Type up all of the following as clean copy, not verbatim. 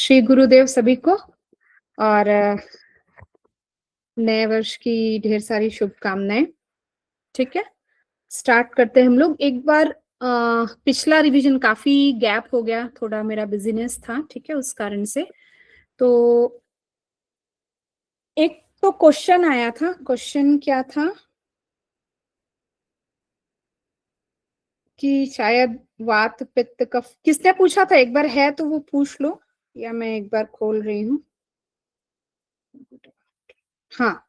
श्री गुरुदेव सभी को और नए वर्ष की ढेर सारी शुभकामनाएं। ठीक है, स्टार्ट करते हैं हम लोग। एक बार पिछला रिवीजन काफी गैप हो गया, थोड़ा मेरा बिजीनेस था, ठीक है, उस कारण से। तो एक तो क्वेश्चन आया था, क्वेश्चन क्या था कि शायद वात पित्त कफ, किसने पूछा था? एक बार है तो वो पूछ लो, या मैं एक बार खोल रही हूँ। हाँ,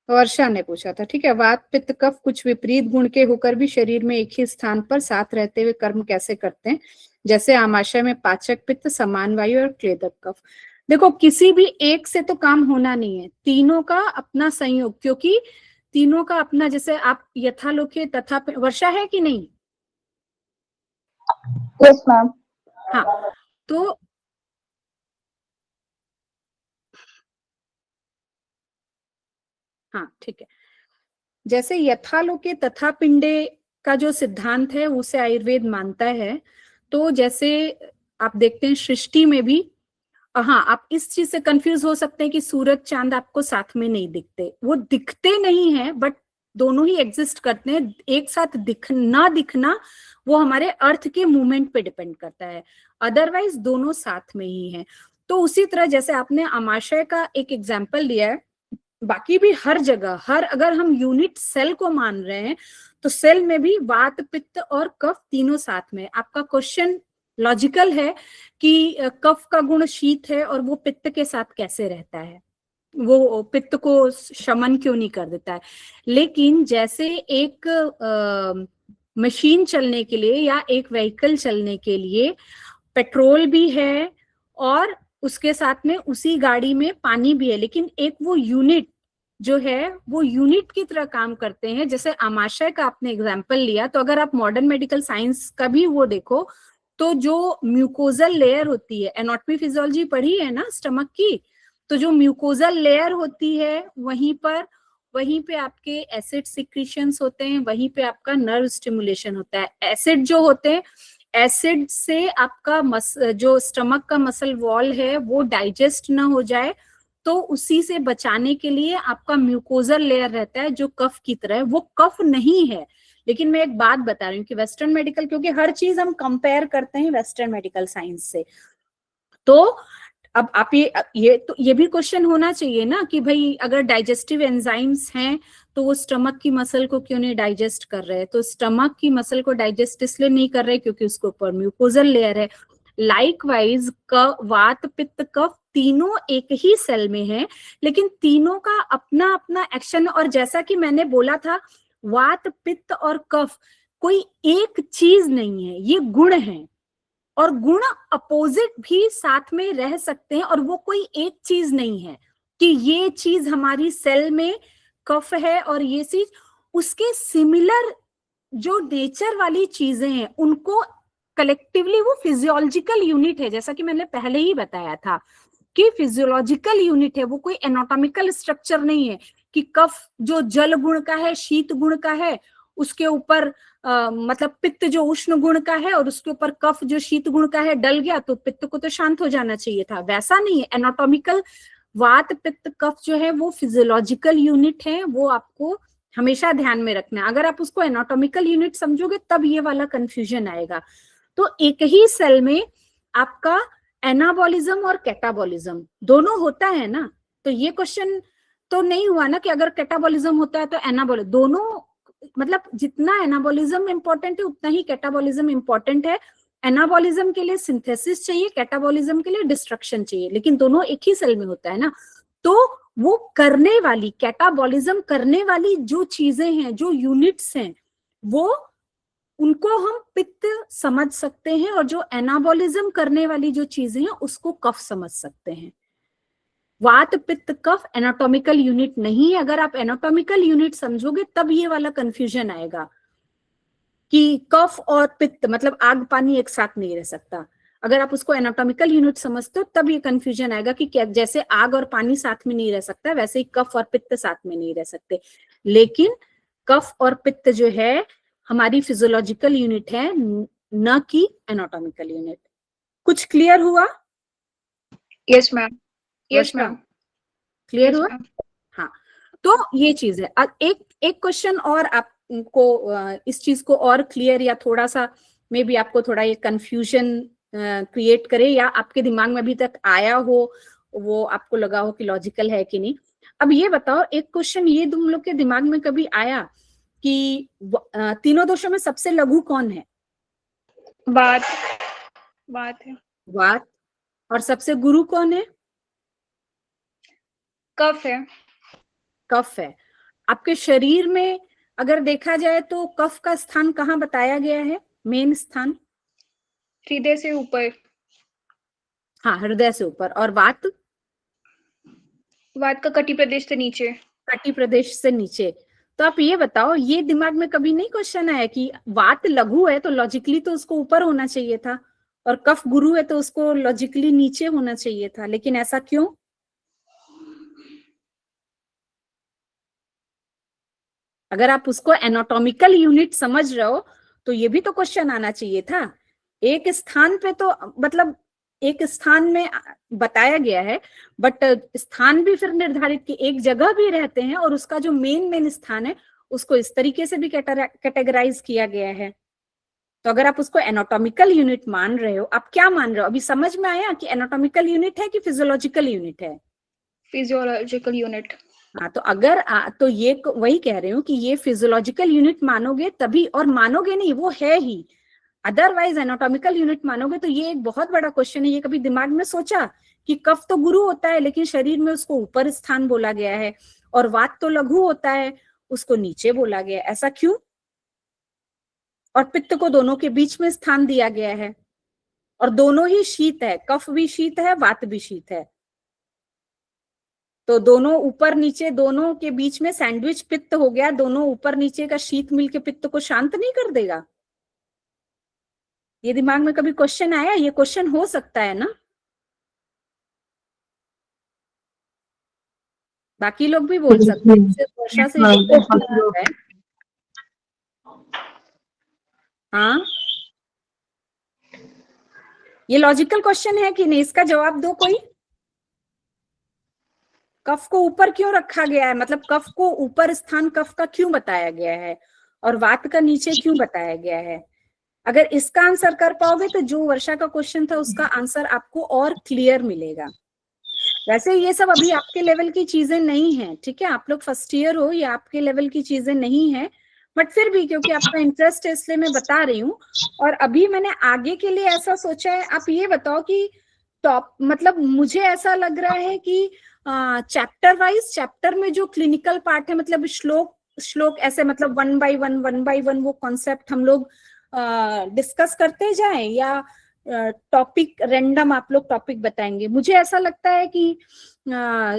वर्षा ने पूछा था। ठीक है, वात पित्त कफ कुछ विपरीत गुण के होकर भी शरीर में एक ही स्थान पर साथ रहते हुए कर्म कैसे करते हैं, जैसे आमाशय में पाचक पित्त, समान वायु और क्लेदक कफ। देखो, किसी भी एक से तो काम होना नहीं है, तीनों का अपना संयोग, क्योंकि तीनों का अपना, जैसे आप यथालोके तथा, वर्षा है कि नहीं? Yes ma'am. हाँ, तो हाँ ठीक है, जैसे यथालोके तथा पिंडे का जो सिद्धांत है उसे आयुर्वेद मानता है। तो जैसे आप देखते हैं सृष्टि में भी, हाँ, आप इस चीज से कंफ्यूज हो सकते हैं कि सूरज चांद आपको साथ में नहीं दिखते, वो दिखते नहीं है, बट दोनों ही एग्जिस्ट करते हैं। एक साथ दिखना दिखना वो हमारे अर्थ के मूवमेंट पे डिपेंड करता है, अदरवाइज दोनों साथ में ही है। तो उसी तरह जैसे आपने अमाशय का एक एग्जाम्पल लिया है, बाकी भी हर जगह, हर, अगर हम यूनिट सेल को मान रहे हैं तो सेल में भी वात पित्त और कफ तीनों साथ में। आपका क्वेश्चन लॉजिकल है कि कफ का गुण शीत है और वो पित्त के साथ कैसे रहता है, वो पित्त को शमन क्यों नहीं कर देता है। लेकिन जैसे एक मशीन चलने के लिए या एक व्हीकल चलने के लिए पेट्रोल भी है और उसके साथ में उसी गाड़ी में पानी भी है, लेकिन एक वो यूनिट जो है वो यूनिट की तरह काम करते हैं। जैसे आमाशय का आपने एग्जांपल लिया, तो अगर आप मॉडर्न मेडिकल साइंस का भी वो देखो, तो जो म्यूकोजल लेयर होती है, एनाटॉमी फिजियोलॉजी पढ़ी है ना स्टमक की, तो जो म्यूकोजल लेयर होती है वहीं पे आपके एसिड सिक्रीशंस होते हैं, वहीं पे आपका नर्व स्टिमुलेशन होता है। एसिड जो होते हैं, एसिड से आपका जो स्टमक का मसल वॉल है वो डाइजेस्ट ना हो जाए, तो उसी से बचाने के लिए आपका म्यूकोजल लेयर रहता है जो कफ की तरह है। वो कफ नहीं है, लेकिन मैं एक बात बता रही हूँ कि वेस्टर्न मेडिकल, क्योंकि हर चीज हम कंपेयर करते हैं वेस्टर्न मेडिकल साइंस से, तो अब आप ये भी क्वेश्चन होना चाहिए ना कि भाई अगर डाइजेस्टिव एंजाइम्स हैं तो वो स्टमक की मसल को क्यों नहीं डाइजेस्ट कर रहे हैं? तो स्टमक की मसल को डाइजेस्ट इसलिए नहीं कर रहे क्योंकि उसके ऊपर म्यूकोजल लेयर है। लाइकवाइज वात पित्त कफ तीनों एक ही सेल में है, लेकिन तीनों का अपना अपना एक्शन। और जैसा कि मैंने बोला था, वात पित्त और कफ कोई एक चीज नहीं है, ये गुण है, और गुण अपोजिट भी साथ में रह सकते हैं, और वो कोई एक चीज नहीं है कि ये चीज हमारी सेल में कफ है और ये चीज उसके सिमिलर जो नेचर वाली चीजें हैं उनको कलेक्टिवली वो फिजियोलॉजिकल यूनिट है। जैसा कि मैंने पहले ही बताया था कि फिजियोलॉजिकल यूनिट है, वो कोई एनाटॉमिकल स्ट्रक्चर नहीं है कि कफ जो जल गुण का है, शीत गुण का है, उसके ऊपर मतलब पित्त जो उष्ण गुण का है और उसके ऊपर कफ जो शीत गुण का है डल गया तो पित्त को तो शांत हो जाना चाहिए था। वैसा नहीं है। एनाटॉमिकल वात पित्त कफ जो है वो फिजियोलॉजिकल यूनिट है, वो आपको हमेशा ध्यान में रखना है। अगर आप उसको एनाटॉमिकल यूनिट समझोगे तब ये वाला कंफ्यूजन आएगा। तो एक ही सेल में आपका एनाबॉलिज्म और कैटाबॉलिज्म दोनों होता है ना, तो ये क्वेश्चन तो नहीं हुआ ना कि अगर कैटाबॉलिज्म होता है तो एनाबॉलिज्म, दोनों, मतलब जितना एनाबॉलिज्म इंपॉर्टेंट है उतना ही कैटाबॉलिज्म इंपॉर्टेंट है। एनाबॉलिज्म के लिए सिंथेसिस चाहिए, कैटाबॉलिज्म के लिए डिस्ट्रक्शन चाहिए, लेकिन दोनों एक ही सेल में होता है ना। तो वो करने वाली, कैटाबॉलिज्म करने वाली जो चीजें हैं, जो यूनिट्स हैं, वो उनको हम पित्त समझ सकते हैं, और जो एनाबॉलिज्म करने वाली जो चीजें हैं उसको कफ समझ सकते हैं। वात पित्त कफ एनाटॉमिकल यूनिट नहीं है। अगर आप एनाटॉमिकल यूनिट समझोगे तब ये वाला कंफ्यूजन आएगा कि कफ और पित्त मतलब आग पानी एक साथ नहीं रह सकता। अगर आप उसको एनाटॉमिकल यूनिट समझते हो तब ये कंफ्यूजन आएगा कि क्या, जैसे आग और पानी साथ में नहीं रह सकता वैसे ही कफ और पित्त साथ में नहीं रह सकते। लेकिन कफ और पित्त जो है हमारी फिजियोलॉजिकल यूनिट है, न कि एनाटॉमिकल यूनिट। कुछ क्लियर हुआ? यस मैम, यस वर्षा, मैम, क्लियर यस हुआ? मैम। हाँ, तो ये चीज है। अब एक एक क्वेश्चन और आपको इस चीज को और क्लियर या थोड़ा सा मे बी आपको थोड़ा ये कंफ्यूजन क्रिएट करे या आपके दिमाग में अभी तक आया हो, वो आपको लगा हो कि लॉजिकल है कि नहीं। अब ये बताओ, एक क्वेश्चन ये तुम लोग के दिमाग में कभी आया कि तीनों दोषों में सबसे लघु कौन है? बात, बात है। वात। और सबसे गुरु कौन है? कफ है। कफ है। आपके शरीर में अगर देखा जाए तो कफ का स्थान कहाँ बताया गया है, मेन स्थान? हृदय से ऊपर। हाँ, हृदय से ऊपर। और वात? वात का कटी प्रदेश से नीचे। कटी प्रदेश से नीचे। तो आप ये बताओ, ये दिमाग में कभी नहीं क्वेश्चन आया कि वात लघु है तो लॉजिकली तो उसको ऊपर होना चाहिए था, और कफ गुरु है तो उसको लॉजिकली नीचे होना चाहिए था, लेकिन ऐसा क्यों? अगर आप उसको एनाटॉमिकल यूनिट समझ रहे हो तो ये भी तो क्वेश्चन आना चाहिए था। एक स्थान पे तो मतलब एक स्थान में बताया गया है, बट स्थान भी फिर निर्धारित की एक जगह भी रहते हैं, और उसका जो मेन मेन स्थान है उसको इस तरीके से भी कैटेगराइज किया गया है। तो अगर आप उसको एनाटॉमिकल यूनिट मान रहे हो, आप क्या मान रहे हो? अभी समझ में आया कि एनाटॉमिकल यूनिट है कि फिजियोलॉजिकल यूनिट है? Physiological unit. हाँ, तो अगर तो ये वही कह रही हूँ कि ये फिजियोलॉजिकल यूनिट मानोगे तभी, और मानोगे नहीं वो है ही, अदरवाइज एनाटॉमिकल यूनिट मानोगे तो ये एक बहुत बड़ा क्वेश्चन है। ये कभी दिमाग में सोचा कि कफ तो गुरु होता है लेकिन शरीर में उसको ऊपर स्थान बोला गया है, और वात तो लघु होता है उसको नीचे बोला गया है, ऐसा क्यों? और पित्त को दोनों के बीच में स्थान दिया गया है, और दोनों ही शीत है, कफ भी शीत है वात भी शीत है, तो दोनों ऊपर नीचे दोनों के बीच में सैंडविच पित्त हो गया, दोनों ऊपर नीचे का शीत मिलके पित्त को शांत नहीं कर देगा? ये दिमाग में कभी क्वेश्चन आया? ये क्वेश्चन हो सकता है ना? बाकी लोग भी बोल सकते हैं, सिर्फ वर्षा से ये क्वेश्चन आ रहा है। हाँ, ये लॉजिकल क्वेश्चन है कि नहीं, इसका जवाब दो कोई। कफ को ऊपर क्यों रखा गया है, मतलब कफ को ऊपर स्थान कफ का क्यों बताया गया है, और वात का नीचे क्यों बताया गया है? अगर इसका आंसर कर पाओगे तो जो वर्षा का क्वेश्चन था उसका आंसर आपको और क्लियर मिलेगा। वैसे ये सब अभी आपके लेवल की चीजें नहीं है, ठीक है, आप लोग फर्स्ट ईयर हो, ये आपके लेवल की चीजें नहीं है, बट फिर भी क्योंकि आपका इंटरेस्ट है इसलिए मैं बता रही हूँ। और अभी मैंने आगे के लिए ऐसा सोचा है, आप ये बताओ कि टॉप मतलब मुझे ऐसा लग रहा है कि चैप्टर वाइज, चैप्टर में जो क्लिनिकल पार्ट है, मतलब श्लोक श्लोक ऐसे मतलब वन बाय वन वो कॉन्सेप्ट हम लोग डिस्कस करते जाएं, या टॉपिक रेंडम आप लोग टॉपिक बताएंगे? मुझे ऐसा लगता है कि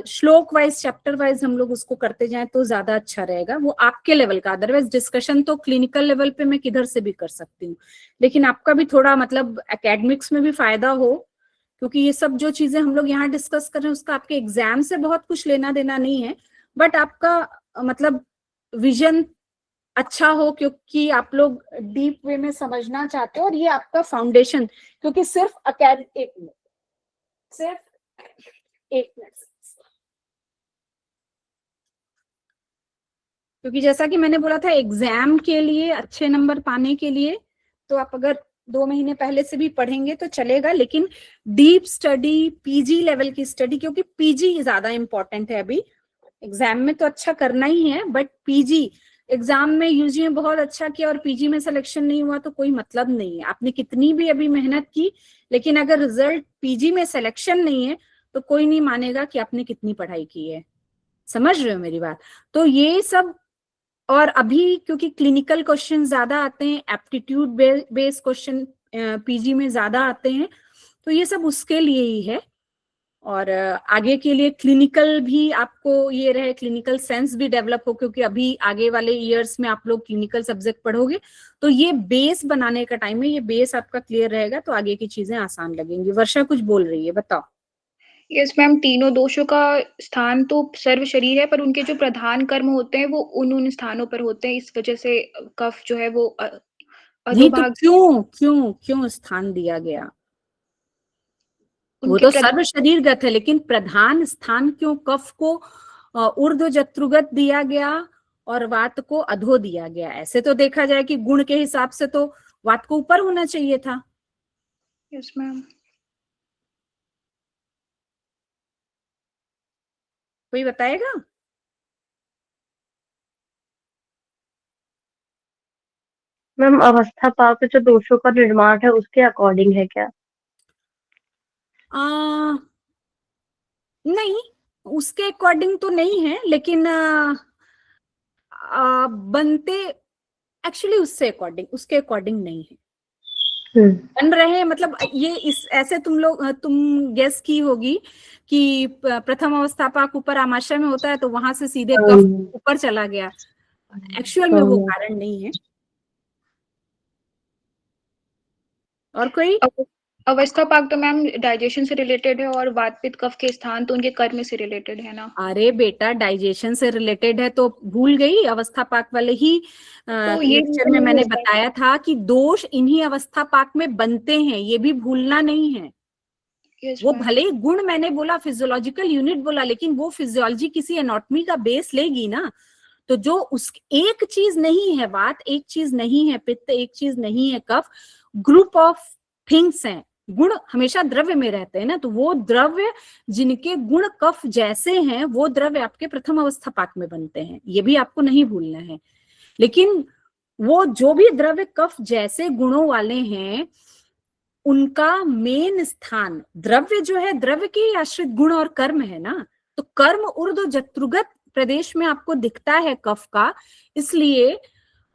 श्लोक वाइज चैप्टर वाइज हम लोग उसको करते जाएं तो ज्यादा अच्छा रहेगा, वो आपके लेवल का। अदरवाइज डिस्कशन तो क्लिनिकल लेवल पे मैं किधर से भी कर सकती हूँ, लेकिन आपका भी थोड़ा मतलब एकेडमिक्स में भी फायदा हो, क्योंकि ये सब जो चीजें हम लोग यहाँ डिस्कस कर रहे हैं उसका आपके एग्जाम से बहुत कुछ लेना देना नहीं है, बट आपका मतलब विजन अच्छा हो, क्योंकि आप लोग डीप वे में समझना चाहते हो, और ये आपका फाउंडेशन, क्योंकि सिर्फ एक मिनट, सिर्फ एक मिनट, क्योंकि जैसा कि मैंने बोला था एग्जाम के लिए अच्छे नंबर पाने के लिए तो आप अगर 2 महीने पहले से भी पढ़ेंगे तो चलेगा, लेकिन डीप स्टडी, पीजी लेवल की स्टडी, क्योंकि पीजी ज्यादा इंपॉर्टेंट है अभी। एग्जाम में तो अच्छा करना ही है, बट पीजी एग्जाम में यूजी में बहुत अच्छा किया और पीजी में सिलेक्शन नहीं हुआ तो कोई मतलब नहीं है, आपने कितनी भी अभी मेहनत की, लेकिन अगर रिजल्ट पीजी में सिलेक्शन नहीं है तो कोई नहीं मानेगा कि आपने कितनी पढ़ाई की है। समझ रहे हो मेरी बात? तो ये सब, और अभी क्योंकि क्लिनिकल क्वेश्चन ज्यादा आते हैं, एप्टीट्यूड बेस्ड क्वेश्चन पीजी में ज्यादा आते हैं, तो ये सब उसके लिए ही है। और आगे के लिए क्लिनिकल भी आपको ये रहे, क्लिनिकल सेंस भी डेवलप हो, क्योंकि अभी आगे वाले ईयर्स में आप लोग क्लिनिकल सब्जेक्ट पढ़ोगे, तो ये बेस बनाने का टाइम है, ये बेस आपका क्लियर रहेगा तो आगे की चीजें आसान लगेंगी। वर्षा कुछ बोल रही है, बताओ। यस मैम, तीनों दोषों का स्थान तो सर्व शरीर है, पर उनके जो प्रधान कर्म होते हैं वो उन स्थानों पर होते हैं, इस वजह से कफ जो है वो नहीं तो अधोभाग। क्यों क्यों क्यों स्थान दिया गया? वो उनके तो सर्व शरीरगत है, लेकिन प्रधान स्थान क्यों कफ को ऊर्ध्व जत्रुगत दिया गया और वात को अधो दिया गया? ऐसे तो देखा जाए कि गुण के हिसाब से तो वात को ऊपर होना चाहिए था। Yes ma'am. कोई बताएगा? मैम अवस्था पाक जो दोषों का निर्माण है उसके अकॉर्डिंग है क्या? नहीं, उसके अकॉर्डिंग तो नहीं है, लेकिन बनते एक्चुअली उससे अकॉर्डिंग, उसके अकॉर्डिंग नहीं है। बन रहे मतलब ये इस ऐसे तुम गेस की होगी कि प्रथम अवस्था पाक ऊपर आमाशय में होता है तो वहां से सीधे कफ ऊपर चला गया। एक्चुअल में वो कारण नहीं है। और कोई? अवस्था पाक तो मैम डाइजेशन से रिलेटेड है और वात पित्त कफ के स्थान तो उनके कर्म से रिलेटेड है ना। अरे बेटा, डाइजेशन से रिलेटेड है तो भूल गई? अवस्था पाक वाले ही तो ये लेक्चर में मैंने बताया था कि दोष इन्हीं अवस्था पाक में बनते हैं, ये भी भूलना नहीं है। yes, वो भले ही गुण मैंने बोला, फिजियोलॉजिकल यूनिट बोला, लेकिन वो फिजियोलॉजी किसी एनाटॉमी का बेस लेगी ना। तो जो उस एक चीज नहीं है वात, एक चीज नहीं है पित्त, एक चीज नहीं है कफ, ग्रुप ऑफ थिंग्स हैं। गुण हमेशा द्रव्य में रहते हैं ना, तो वो द्रव्य जिनके गुण कफ जैसे हैं वो द्रव्य आपके प्रथम अवस्था पाक में बनते हैं, ये भी आपको नहीं भूलना है। लेकिन वो जो भी द्रव्य कफ जैसे गुणों वाले हैं उनका मेन स्थान द्रव्य जो है, द्रव्य के आश्रित गुण और कर्म है ना। तो कर्म ऊर्ध्व जत्रुगत प्रदेश में आपको दिखता है कफ का, इसलिए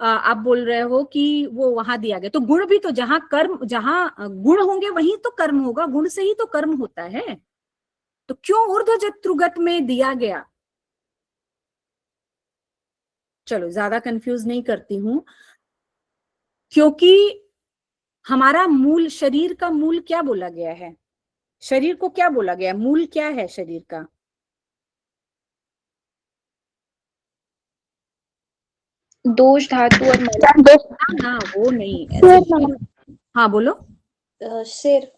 आप बोल रहे हो कि वो वहां दिया गया। तो गुण भी तो जहां कर्म, जहां गुण होंगे वहीं तो कर्म होगा, गुण से ही तो कर्म होता है। तो क्यों ऊर्ध्व जत्रुगत में दिया गया? चलो ज्यादा कंफ्यूज नहीं करती हूं, क्योंकि हमारा मूल, शरीर का मूल क्या बोला गया है? शरीर को क्या बोला गया? मूल क्या है शरीर का? दोष धातु और ना वो नहीं ऐसे। हाँ बोलो। सिर।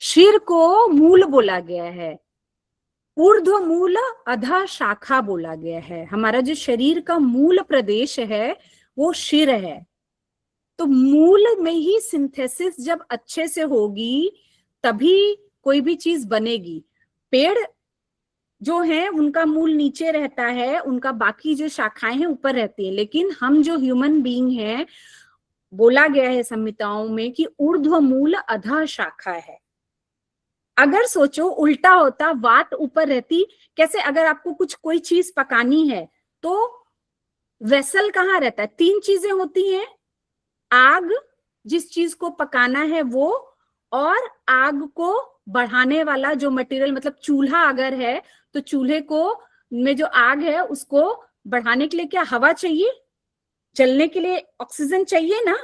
शिर को मूल बोला गया है, ऊर्ध्व मूल अधा शाखा बोला गया है। हमारा जो शरीर का मूल प्रदेश है वो शिर है। तो मूल में ही सिंथेसिस जब अच्छे से होगी तभी कोई भी चीज बनेगी। पेड़ जो है उनका मूल नीचे रहता है, उनका बाकी जो शाखाएं हैं ऊपर रहती है, लेकिन हम जो ह्यूमन बीइंग हैं, बोला गया है संहिताओं में कि ऊर्ध्व मूल अधः शाखा है। अगर सोचो उल्टा होता, वात ऊपर रहती, कैसे? अगर आपको कुछ कोई चीज पकानी है तो वेसल कहाँ रहता है? तीन चीजें होती हैं, आग जिस चीज को पकाना है वो, और आग को बढ़ाने वाला जो मटेरियल, मतलब चूल्हा अगर है तो चूल्हे को में जो आग है उसको बढ़ाने के लिए क्या हवा चाहिए? जलने के लिए ऑक्सीजन चाहिए ना।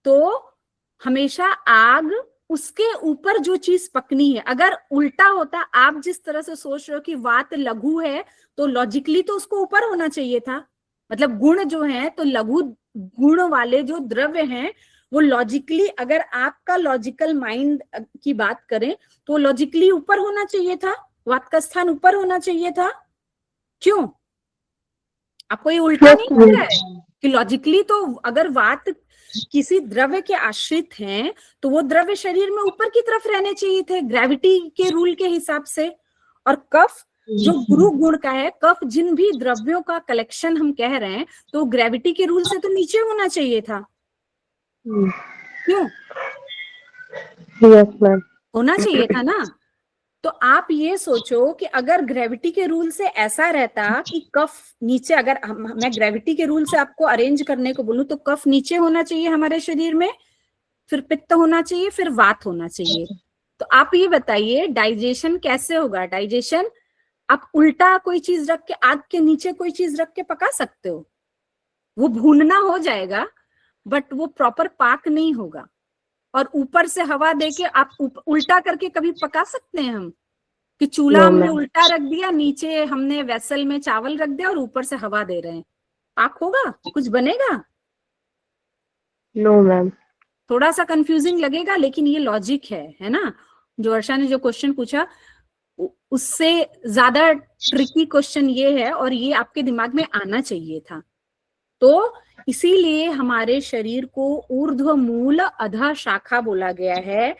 तो हमेशा आग, उसके ऊपर जो चीज पकनी है। अगर उल्टा होता, आप जिस तरह से सोच रहे हो कि वात लघु है तो लॉजिकली तो उसको ऊपर होना चाहिए था। मतलब गुण जो है तो लघु गुण वाले जो द्रव्य हैं वो लॉजिकली, अगर आपका लॉजिकल माइंड की बात करें तो लॉजिकली ऊपर होना चाहिए था, वात का स्थान ऊपर होना चाहिए था। क्यों? आपको ये उल्टा नहीं लग रहा है कि लॉजिकली तो अगर वात किसी द्रव्य के आश्रित हैं तो वो द्रव्य शरीर में ऊपर की तरफ रहने चाहिए थे ग्रेविटी के रूल के हिसाब से। और कफ जो गुरु गुण का है, कफ जिन भी द्रव्यों का कलेक्शन हम कह रहे हैं, तो ग्रेविटी के रूल से तो नीचे होना चाहिए था। क्यों? Yes ma'am. होना चाहिए था ना। तो आप ये सोचो कि अगर ग्रेविटी के रूल से ऐसा रहता कि कफ नीचे, अगर मैं ग्रेविटी के रूल से आपको अरेंज करने को बोलूं तो कफ नीचे होना चाहिए हमारे शरीर में, फिर पित्त होना चाहिए, फिर वात होना चाहिए। तो आप ये बताइए डाइजेशन कैसे होगा? डाइजेशन आप उल्टा कोई चीज रख के, आग के नीचे कोई चीज रख के पका सकते हो, वो भूनना हो जाएगा, बट वो प्रॉपर पाक नहीं होगा। और ऊपर से हवा देके आप उल्टा करके कभी पका सकते हैं हम? कि चूल्हा हमने उल्टा रख दिया, नीचे हमने वेसल में चावल रख दिया और ऊपर से हवा दे रहे हैं, पाक होगा? कुछ बनेगा? No ma'am. थोड़ा सा कंफ्यूजिंग लगेगा लेकिन ये लॉजिक है ना। जो वर्षा ने जो क्वेश्चन पूछा उससे ज्यादा ट्रिकी क्वेश्चन ये है, और ये आपके दिमाग में आना चाहिए था। तो इसीलिए हमारे शरीर को ऊर्ध्व मूल अधः शाखा बोला गया है।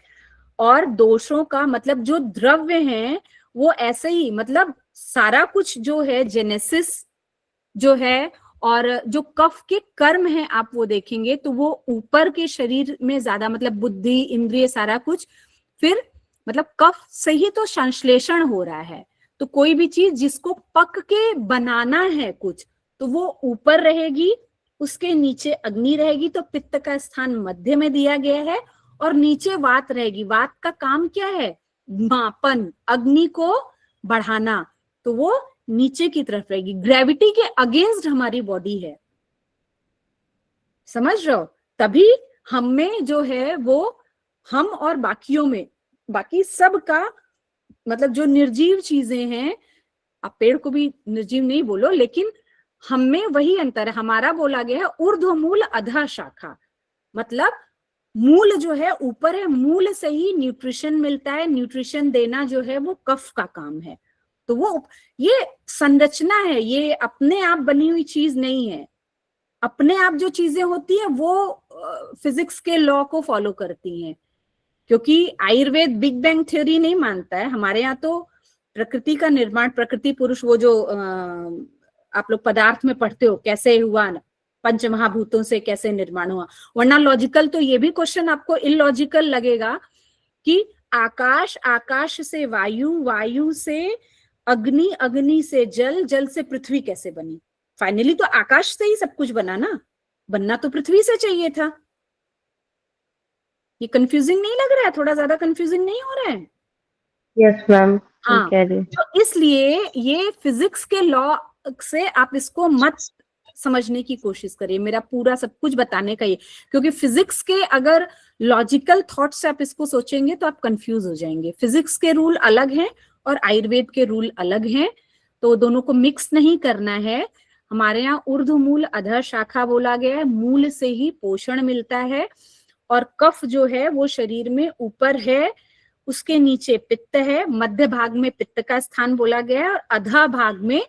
और दोषों का मतलब जो द्रव्य हैं वो ऐसे ही, मतलब सारा कुछ जो है जेनेसिस जो है और जो कफ के कर्म हैं आप वो देखेंगे तो वो ऊपर के शरीर में ज्यादा, मतलब बुद्धि इंद्रिय सारा कुछ, फिर मतलब कफ से ही तो संश्लेषण हो रहा है। तो कोई भी चीज जिसको पक के बनाना है कुछ, तो वो ऊपर रहेगी, उसके नीचे अग्नि रहेगी, तो पित्त का स्थान मध्य में दिया गया है, और नीचे वात रहेगी। वात का काम क्या है? मापन, अग्नि को बढ़ाना, तो वो नीचे की तरफ रहेगी। ग्रेविटी के अगेंस्ट हमारी बॉडी है, समझ रहे हो? तभी हम में जो है वो, हम और बाकियों में, बाकी सब का मतलब जो निर्जीव चीजें हैं, आप पेड़ को भी निर्जीव नहीं बोलो, लेकिन हम में वही अंतर है। हमारा बोला गया है ऊर्ध्व मूल अधः शाखा, मतलब मूल जो है ऊपर है, मूल से ही न्यूट्रिशन मिलता है। न्यूट्रिशन देना जो है वो कफ का काम है। तो वो ये संरचना है, ये अपने आप बनी हुई चीज नहीं है। अपने आप जो चीजें होती है वो फिजिक्स के लॉ को फॉलो करती हैं, क्योंकि आयुर्वेद बिग बैंग थ्योरी नहीं मानता है। हमारे यहाँ तो प्रकृति का निर्माण, प्रकृति पुरुष, वो जो आप लोग पदार्थ में पढ़ते हो कैसे हुआ, पंच महाभूतों से कैसे निर्माण हुआ। वरना लॉजिकल तो ये भी क्वेश्चन आपको इलॉजिकल लगेगा कि आकाश, आकाश से वायु, वायु से अग्नि, अग्नि से जल, जल से पृथ्वी कैसे बनी? फाइनली तो आकाश से ही सब कुछ बना ना, बनना तो पृथ्वी से चाहिए था। ये कंफ्यूजिंग नहीं लग रहा है? थोड़ा ज्यादा कंफ्यूजिंग नहीं हो रहा है? यस मैम, हाँ, तो इसलिए ये फिजिक्स के लॉ से आप इसको मत समझने की कोशिश करिए। मेरा पूरा सब कुछ बताने का ये, क्योंकि फिजिक्स के अगर लॉजिकल थॉट से आप इसको सोचेंगे तो आप कंफ्यूज हो जाएंगे। फिजिक्स के रूल अलग हैं और आयुर्वेद के रूल अलग हैं, तो दोनों को मिक्स नहीं करना है। हमारे यहाँ ऊर्ध्व मूल अधः शाखा बोला गया है, मूल से ही पोषण मिलता है। और कफ जो है वो शरीर में ऊपर है, उसके नीचे पित्त है, मध्य भाग में पित्त का स्थान बोला गया है और अधा भाग में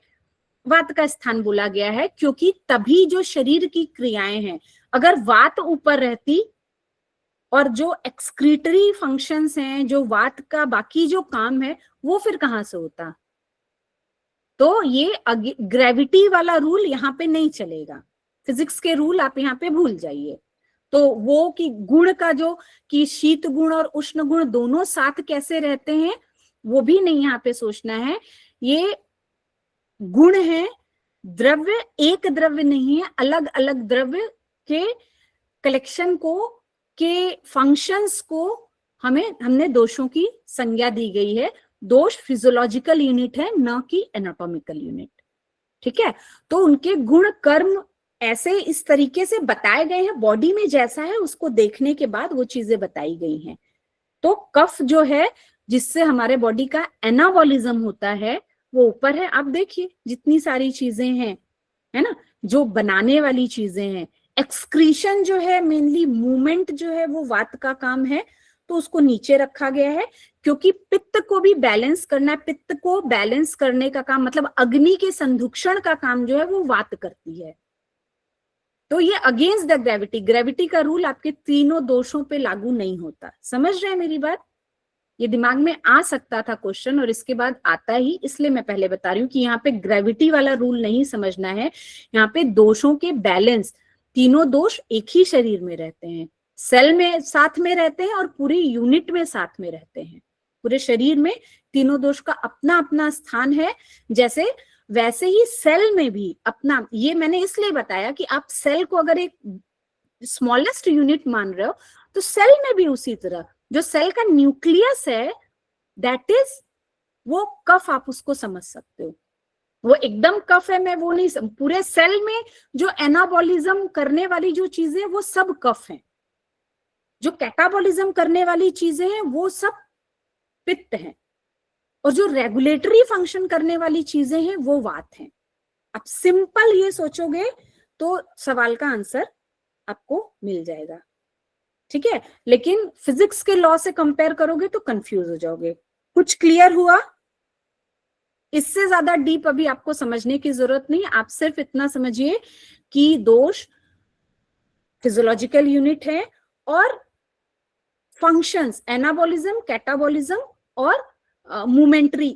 वात का स्थान बोला गया है। क्योंकि तभी जो शरीर की क्रियाएं हैं, अगर वात ऊपर रहती और जो एक्सक्रीटरी फंक्शंस हैं, जो वात का बाकी जो काम है, वो फिर कहां से होता? तो ये ग्रेविटी वाला रूल यहाँ पे नहीं चलेगा। फिजिक्स के रूल आप यहाँ पे भूल जाइए। तो वो कि गुण का जो, कि शीत गुण और उष्ण गुण दोनों साथ कैसे रहते हैं, वो भी नहीं यहाँ पे सोचना है। ये गुण है, द्रव्य एक द्रव्य नहीं है, अलग अलग द्रव्य के कलेक्शन को, के फंक्शंस को हमने दोषों की संज्ञा दी गई है। दोष फिजियोलॉजिकल यूनिट है, न कि एनाटॉमिकल यूनिट। ठीक है? तो उनके गुण कर्म ऐसे इस तरीके से बताए गए हैं, बॉडी में जैसा है उसको देखने के बाद वो चीजें बताई गई हैं। तो कफ जो है जिससे हमारे बॉडी का एनाबॉलिज्म होता है वो ऊपर है। आप देखिए जितनी सारी चीजें हैं, है ना, जो बनाने वाली चीजें हैं। एक्सक्रीशन जो है, मेनली मूवमेंट जो है वो वात का काम है, तो उसको नीचे रखा गया है। क्योंकि पित्त को भी बैलेंस करना है, पित्त को बैलेंस करने का काम, मतलब अग्नि के संधुक्षण का काम जो है वो वात करती है। तो ये अगेंस्ट द ग्रेविटी, ग्रेविटी का रूल आपके तीनों दोषों पे लागू नहीं होता। समझ रहे हैं मेरी बात? ये दिमाग में आ सकता था क्वेश्चन और इसके बाद आता ही, इसलिए मैं पहले बता रही हूँ कि यहाँ पे ग्रेविटी वाला रूल नहीं समझना है। यहाँ पे दोषों के बैलेंस, तीनों दोष एक ही शरीर में रहते हैं, सेल में साथ में रहते हैं और पूरी यूनिट में साथ में रहते हैं। पूरे शरीर में तीनों दोष का अपना अपना स्थान है। जैसे वैसे ही सेल में भी अपना, ये मैंने इसलिए बताया कि आप सेल को अगर एक स्मॉलेस्ट यूनिट मान रहे हो तो सेल में भी उसी तरह जो सेल का न्यूक्लियस है, दैट इज वो कफ, आप उसको समझ सकते हो। वो एकदम कफ है, मैं वो नहीं पूरे सेल में जो एनाबॉलिज्म करने वाली जो चीजें वो सब कफ हैं, जो कैटाबॉलिज्म करने वाली चीजें हैं वो सब पित्त हैं, और जो रेगुलेटरी फंक्शन करने वाली चीजें हैं वो वात हैं। आप सिंपल ये सोचोगे तो सवाल का आंसर आपको मिल जाएगा। ठीक है, लेकिन फिजिक्स के लॉ से कंपेयर करोगे तो कंफ्यूज हो जाओगे। कुछ क्लियर हुआ? इससे ज्यादा डीप अभी आपको समझने की जरूरत नहीं, आप सिर्फ इतना समझिए कि दोष फिजियोलॉजिकल यूनिट है और फंक्शंस एनाबॉलिज्म, कैटाबॉलिज्म और मोमेंटरी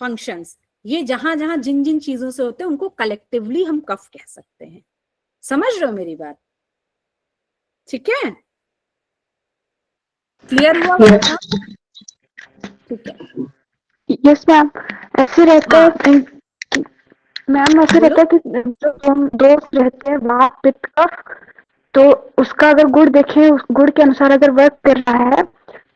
फंक्शंस, ये जहां जहां जिन जिन चीजों से होते हैं उनको कलेक्टिवली हम कफ कह सकते हैं। समझ रहे हो मेरी बात? ठीक है, क्लियर हुआ बात? ठीक है। यस मैम, ऐसे रहता हाँ, है मैम, ऐसे बोलो। रहता है कि जो हम दोस्त रहते हैं वात पित्त कफ, तो उसका अगर गुण देखें, उस गुण के अनुसार अगर वर्क कर रहा है,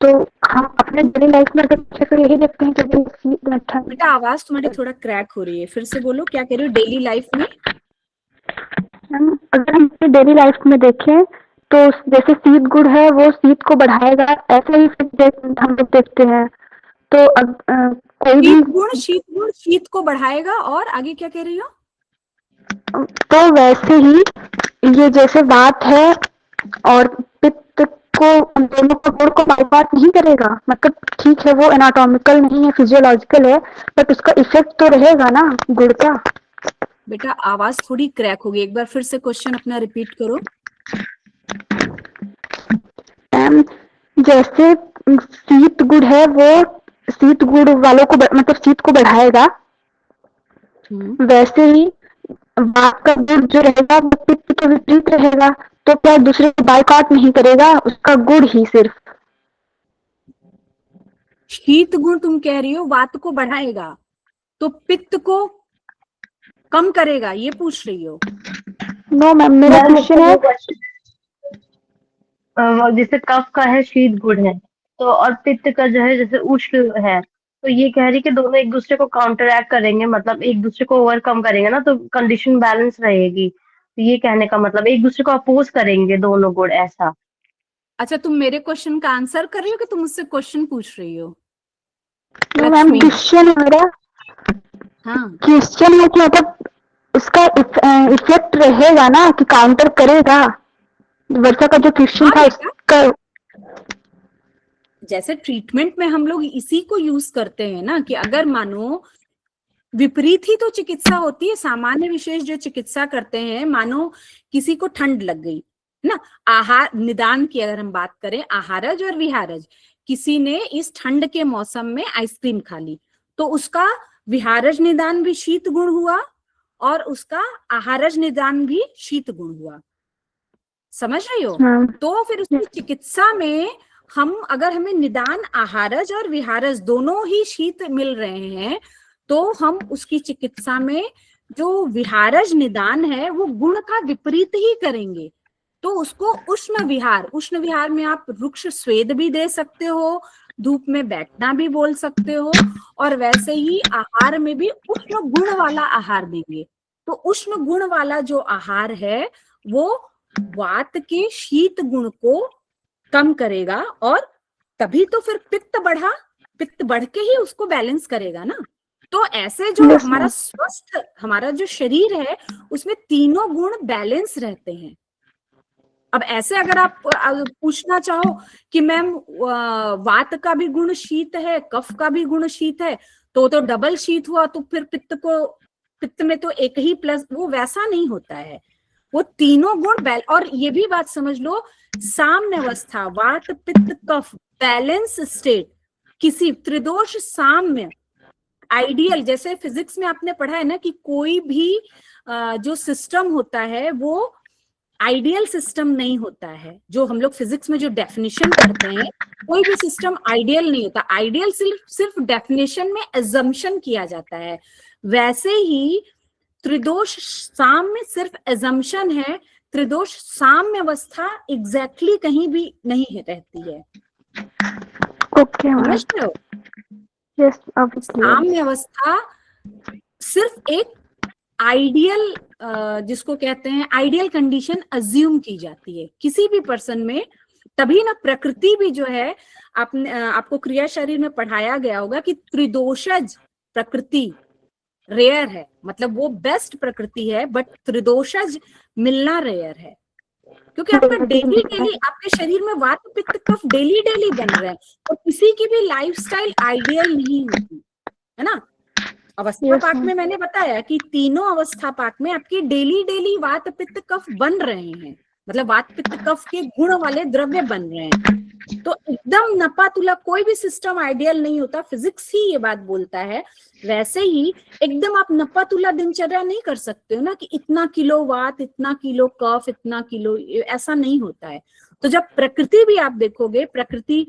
तो हम अपने डेली लाइफ में अगर देखें तो यही देखते हैं कि बेटा आवाज तुम्हारी थोड़ा क्रैक हो रही है, फिर से बोलो, क्या कह रहे हो? डेली लाइफ में मैम अगर हम अपने डेली लाइफ में देखें तो जैसे शीत गुण है वो शीत को बढ़ाएगा, ऐसे ही फिर हम लोग देखते हैं। तो कोई भी शीत को बढ़ाएगा, और आगे क्या कह रही हो? तो वैसे ही ये जैसे वात है और पित्त को, उन दोनों को गुण को बाईपास नहीं करेगा, मतलब ठीक है वो एनाटॉमिकल नहीं है, फिजियोलॉजिकल है, बट उसका इफेक्ट तो रहेगा ना गुण का। बेटा आवाज थोड़ी क्रैक होगी, एक बार फिर से क्वेश्चन अपना रिपीट करो। जैसे शीत गुण है वो शीत गुण वालों को मतलब शीत को बढ़ाएगा, वैसे ही वात का गुण जो रहेगा वो पित्त के विपरीत रहेगा, तो क्या दूसरे को बाइकआउट नहीं करेगा, उसका गुण ही सिर्फ। शीत गुण तुम कह रही हो वात को बढ़ाएगा, तो पित्त को कम करेगा, ये पूछ रही हो? नो मैम, मेरा क्वेश्चन है जैसे कफ का है शीत गुण है, तो और पित्त का जो है जैसे उष्ण है, तो ये कह रही कि दोनों एक दूसरे को काउंटरएक्ट करेंगे, मतलब एक दूसरे को ओवरकम करेंगे ना, तो कंडीशन बैलेंस रहेगी। तो ये कहने का मतलब एक दूसरे को अपोज करेंगे दोनों गुण, ऐसा। अच्छा, तुम मेरे क्वेश्चन का आंसर कर रही हो कि तुम मुझसे क्वेश्चन पूछ रही हो? No ma'am, Lakshmi. क्वेश्चन है मेरा, हाँ, क्वेश्चन है कि मतलब उसका इफेक्ट रहेगा ना कि काउंटर करेगा, वर्षा का जो क्वेश्चन हाँ था बेटा, उसका। जैसे ट्रीटमेंट में हम लोग इसी को यूज करते हैं ना, कि अगर मानो विपरीत ही तो चिकित्सा होती है, सामान्य विशेष जो चिकित्सा करते हैं, मानो किसी को ठंड लग गई ना, आहार निदान की अगर हम बात करें, आहारज और विहारज, किसी ने इस ठंड के मौसम में आइसक्रीम खा ली, तो उसका विहारज निदान भी शीत गुण हुआ और उसका आहारज निदान भी शीत गुण हुआ। समझ रही हो? तो फिर उसकी चिकित्सा में हम अगर हमें निदान आहारज और विहारज दोनों ही शीत मिल रहे हैं, तो हम उसकी चिकित्सा में जो विहारज निदान है वो गुण का विपरीत ही करेंगे। तो उसको उष्ण विहार में आप रुक्ष स्वेद भी दे सकते हो, धूप में बैठना भी बोल सकते हो, और वैसे ही आहार में भी उष्ण गुण वाला आहार देंगे। तो उष्ण गुण वाला जो आहार है वो वात के शीत गुण को कम करेगा, और तभी तो फिर पित्त बढ़ के ही उसको बैलेंस करेगा ना। तो ऐसे जो हमारा स्वस्थ हमारा जो शरीर है उसमें तीनों गुण बैलेंस रहते हैं। अब ऐसे अगर आप पूछना चाहो कि मैम वात का भी गुण शीत है, कफ का भी गुण शीत है, तो डबल शीत हुआ, तो फिर पित्त में तो एक ही प्लस, वो वैसा नहीं होता है, वो तीनों गुण और ये भी बात समझ लो, साम्य अवस्था वात पित्त कफ बैलेंस स्टेट, किसी त्रिदोष साम्य आइडियल, जैसे फिजिक्स में आपने पढ़ा है ना कि कोई भी जो सिस्टम होता है वो आइडियल सिस्टम नहीं होता है। जो हम लोग फिजिक्स में जो डेफिनेशन करते हैं, कोई भी सिस्टम आइडियल नहीं होता, आइडियल सिर्फ डेफिनेशन में एजम्पशन किया जाता है। वैसे ही त्रिदोष साम्य सिर्फ एजम्पशन है, त्रिदोष साम्य अवस्था एग्जैक्टली कहीं भी नहीं रहती है। ओके, समझ रहे हो? यस, साम्य अवस्था सिर्फ एक आइडियल, जिसको कहते हैं आइडियल कंडीशन अज्यूम की जाती है किसी भी पर्सन में। तभी ना प्रकृति भी जो है, आपको क्रिया शरीर में पढ़ाया गया होगा कि त्रिदोषज प्रकृति रेयर है, मतलब वो बेस्ट प्रकृति है, बट त्रिदोषज मिलना रेयर है। क्योंकि आपका डेली डेली आपके शरीर में वात पित्त कफ डेली डेली बन रहे हैं और किसी की भी लाइफस्टाइल आइडियल नहीं होती है ना। अवस्था Yes, पाक ma'am. में मैंने बताया कि तीनों अवस्था पाक में आपकी डेली डेली वात पित्त कफ बन रहे हैं, मतलब वात पित्त कफ के गुण वाले द्रव्य बन रहे हैं। तो एकदम नपातुला कोई भी सिस्टम आइडियल नहीं होता, फिजिक्स ही ये बात बोलता है। वैसे ही एकदम आप नपातुला दिनचर्या नहीं कर सकते हो ना कि इतना किलो वात, इतना किलो कफ, इतना किलो, ऐसा नहीं होता है। तो जब प्रकृति भी आप देखोगे, प्रकृति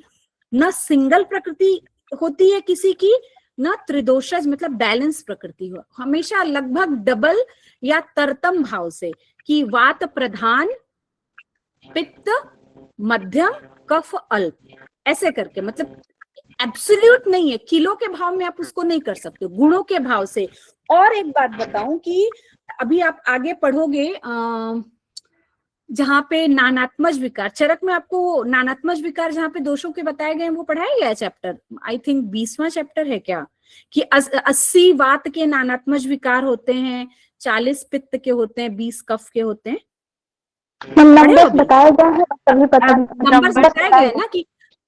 न सिंगल प्रकृति होती है किसी की, ना त्रिदोषज मतलब बैलेंस प्रकृति हो, हमेशा लगभग डबल या तरतम भाव से कि वात प्रधान, पित्त मध्यम, कफ अल्प, ऐसे करके, मतलब एब्सोल्यूट नहीं है, किलो के भाव में आप उसको नहीं कर सकते, गुणों के भाव से। और एक बात बताऊं कि अभी आप आगे पढ़ोगे जहां पे नानात्मज विकार, चरक में आपको नानात्मज विकार जहां पे दोषों के बताए गए हैं वो पढ़ाया गया है चैप्टर, आई थिंक 20वां चैप्टर है क्या, कि 80 वात के नानात्मज विकार होते हैं, 40 पित्त के होते हैं, 20 कफ के होते हैं। नंबर्स बताया गया है, तभी पता नंबर्स बताया गया है ना कि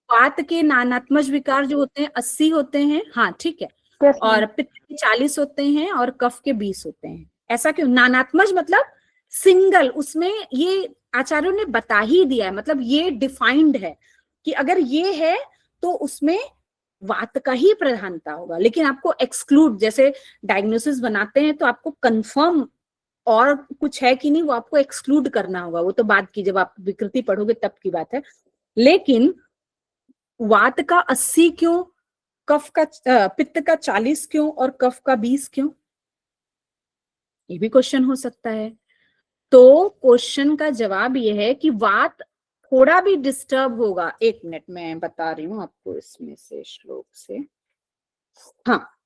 वात के नानात्मज विकार जो होते हैं 80 होते हैं, हाँ ठीक है, और पित्त के 40 होते हैं और कफ के 20 होते हैं। ऐसा क्यों? नानात्मज मतलब सिंगल, उसमें ये आचार्यों ने बता ही दिया है, मतलब ये डिफाइंड है कि अगर ये है तो उसमें वात का ही प्रधानता होगा। लेकिन आपको एक्सक्लूड, जैसे डायग्नोसिस बनाते हैं तो आपको कंफर्म और कुछ है कि नहीं वो आपको एक्सक्लूड करना होगा, वो तो बाद की, जब आप विकृति पढ़ोगे तब की बात है। लेकिन वात का 80 क्यों, कफ का पित्त का 40 क्यों और कफ का 20 क्यों? ये भी क्वेश्चन हो सकता है। तो क्वेश्चन का जवाब ये है कि वात थोड़ा भी डिस्टर्ब होगा, एक मिनट मैं बता रही हूं आपको इसमें से श्लोक से। हाँ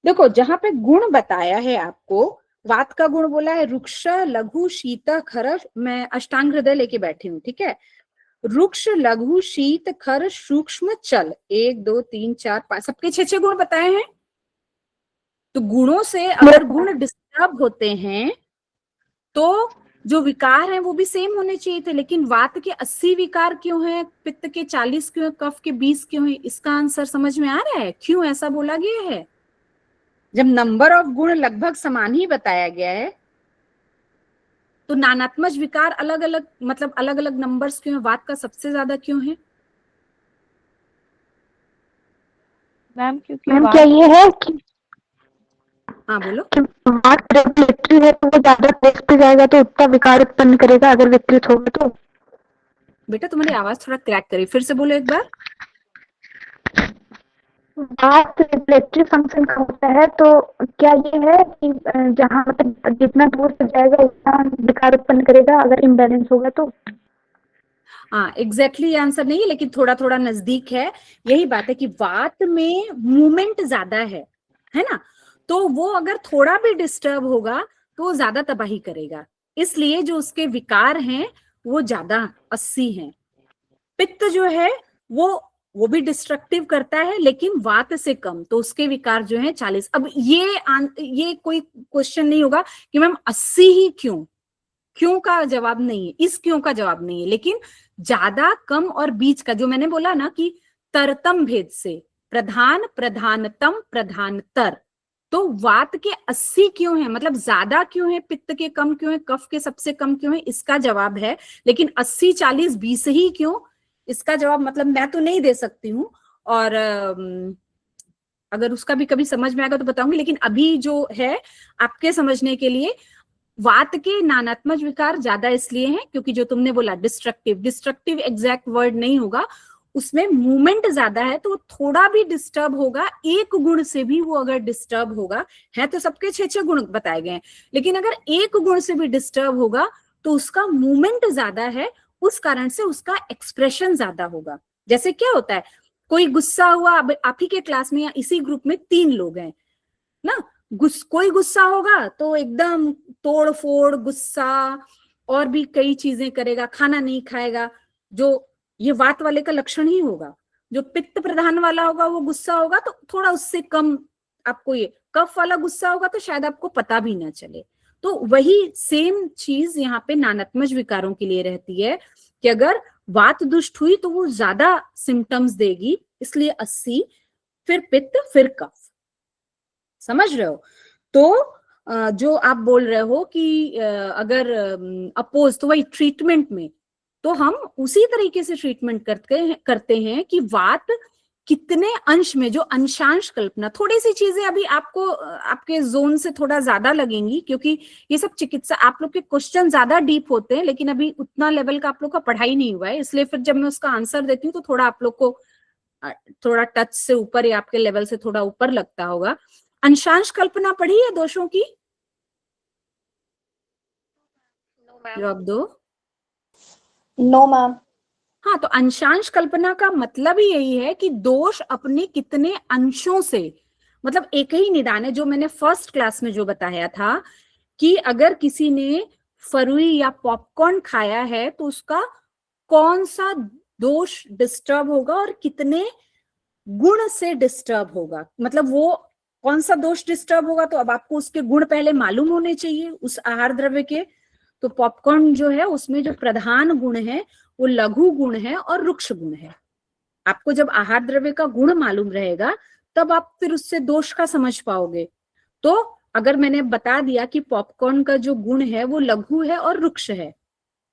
देखो, जहां पे गुण बताया है आपको, वात का गुण बोला है रुक्ष, लघु, शीत, खर, मैं अष्टांग हृदय लेके बैठी हूँ, ठीक है। रुक्ष, लघु, शीत, खर, सूक्ष्म, चल, 1 2 3 4 5, सबके 6 गुण बताए हैं। तो गुणों से अगर गुण डिस्टर्ब होते हैं तो जो विकार हैं वो भी सेम होने चाहिए थे, लेकिन वात के 80 विकार क्यों हैं, पित्त के 40 क्यों, कफ के 20 क्यों है? इसका आंसर समझ में आ रहा है क्यों ऐसा बोला गया है? जब नंबर ऑफ गुण लगभग समान ही बताया गया है तो नानात्मज विकार अलग अलग, मतलब अलग अलग नंबर्स क्यों है? वात का सबसे ज्यादा क्यों है? मैम क्योंकि मैम क्या ये है कि हाँ बोलो। वात रेगुलेटरी है तो वो ज्यादा तेज पे जाएगा तो उतना विकार उत्पन्न करेगा अगर विकृत होगा तो। बेटा तुम्हारी आवाज थोड़ा क्रैक करी, फिर से बोलो एक बार। वात रेगुलेटरी फंक्शन का होता है, तो क्या ये है कि जहाँ मतलब जितना दूर से जाएगा उतना विकार उत्पन्न करेगा अगर इम्बैलेंस होगा तो? हाँ एग्जैक्टली आंसर नहीं है, लेकिन थोड़ा थोड़ा नजदीक है। यही बात है कि वात में मूवमेंट ज्यादा है ना, तो वो अगर थोड़ा भी डिस्टर्ब होगा तो वो ज्यादा तबाही करेगा, इसलिए जो उसके विकार हैं वो ज्यादा 80 हैं। पित्त जो है वो भी डिस्ट्रक्टिव करता है लेकिन वात से कम, तो उसके विकार जो है 40। अब ये कोई क्वेश्चन नहीं होगा कि मैम 80 ही क्यों का जवाब नहीं है, इस क्यों का जवाब नहीं है, लेकिन ज्यादा कम और बीच का, जो मैंने बोला ना कि तरतम भेद से, प्रधान, प्रधानतम, प्रधानतर, तो वात के 80 क्यों है, मतलब ज्यादा क्यों है, पित्त के कम क्यों है, कफ के सबसे कम क्यों है, इसका जवाब है। लेकिन 80 40 20 ही क्यों, इसका जवाब मतलब मैं तो नहीं दे सकती हूँ, और अगर उसका भी कभी समझ में आएगा तो बताऊंगी। लेकिन अभी जो है आपके समझने के लिए, वात के नानात्मज विकार ज्यादा इसलिए हैं क्योंकि जो तुमने बोला डिस्ट्रक्टिव एग्जैक्ट वर्ड नहीं होगा, उसमें मूवमेंट ज्यादा है, तो थोड़ा भी डिस्टर्ब होगा, एक गुण से भी वो अगर डिस्टर्ब होगा, है तो सबके 6 गुण बताए गए हैं, लेकिन अगर एक गुण से भी डिस्टर्ब होगा तो उसका मूवमेंट ज्यादा है, उस कारण से उसका एक्सप्रेशन ज्यादा होगा। जैसे क्या होता है, कोई गुस्सा हुआ, अब आप ही के क्लास में या इसी ग्रुप में 3 लोग हैं ना, कोई गुस्सा होगा तो एकदम तोड़ फोड़ गुस्सा, और भी कई चीजें करेगा, खाना नहीं खाएगा, जो ये वात वाले का लक्षण ही होगा। जो पित्त प्रधान वाला होगा वो गुस्सा होगा तो थोड़ा उससे कम आपको, ये कफ वाला गुस्सा होगा तो शायद आपको पता भी ना चले। तो वही सेम चीज यहाँ पे नानात्मज विकारों के लिए रहती है कि अगर वात दुष्ट हुई तो वो ज्यादा सिम्टम्स देगी, इसलिए 80, फिर पित्त, फिर कफ। समझ रहे हो? तो जो आप बोल रहे हो कि अगर अपोज, तो वही ट्रीटमेंट में तो हम उसी तरीके से ट्रीटमेंट करते हैं कि वात कितने अंश में, जो अंशांश कल्पना, थोड़ी सी चीजें अभी आपको आपके जोन से थोड़ा ज्यादा लगेंगी क्योंकि ये सब चिकित्सा, आप लोग के क्वेश्चन ज्यादा डीप होते हैं, लेकिन अभी उतना लेवल का आप लोग का पढ़ाई नहीं हुआ है, इसलिए फिर जब मैं उसका आंसर देती हूँ तो थोड़ा आप लोग को थोड़ा टच से ऊपर या आपके लेवल से थोड़ा ऊपर लगता होगा। अंशांश कल्पना पढ़ी है दोषों की? जवाब दो। No ma'am. हाँ, तो अंशांश कल्पना का मतलब ही यही है कि दोष अपने कितने अंशों से, मतलब एक ही निदान है, जो मैंने फर्स्ट क्लास में जो बताया था कि अगर किसी ने फरुई या पॉपकॉर्न खाया है तो उसका कौन सा दोष डिस्टर्ब होगा और कितने गुण से डिस्टर्ब होगा, मतलब वो कौन सा दोष डिस्टर्ब होगा, तो अब आपको उसके गुण पहले मालूम होने चाहिए उस आहार द्रव्य के। तो पॉपकॉर्न जो है उसमें जो प्रधान गुण है वो लघु गुण है और रुक्ष गुण है। आपको जब आहार द्रव्य का गुण मालूम रहेगा तब आप फिर उससे दोष का समझ पाओगे। तो अगर मैंने बता दिया कि पॉपकॉर्न का जो गुण है वो लघु है और रुक्ष है,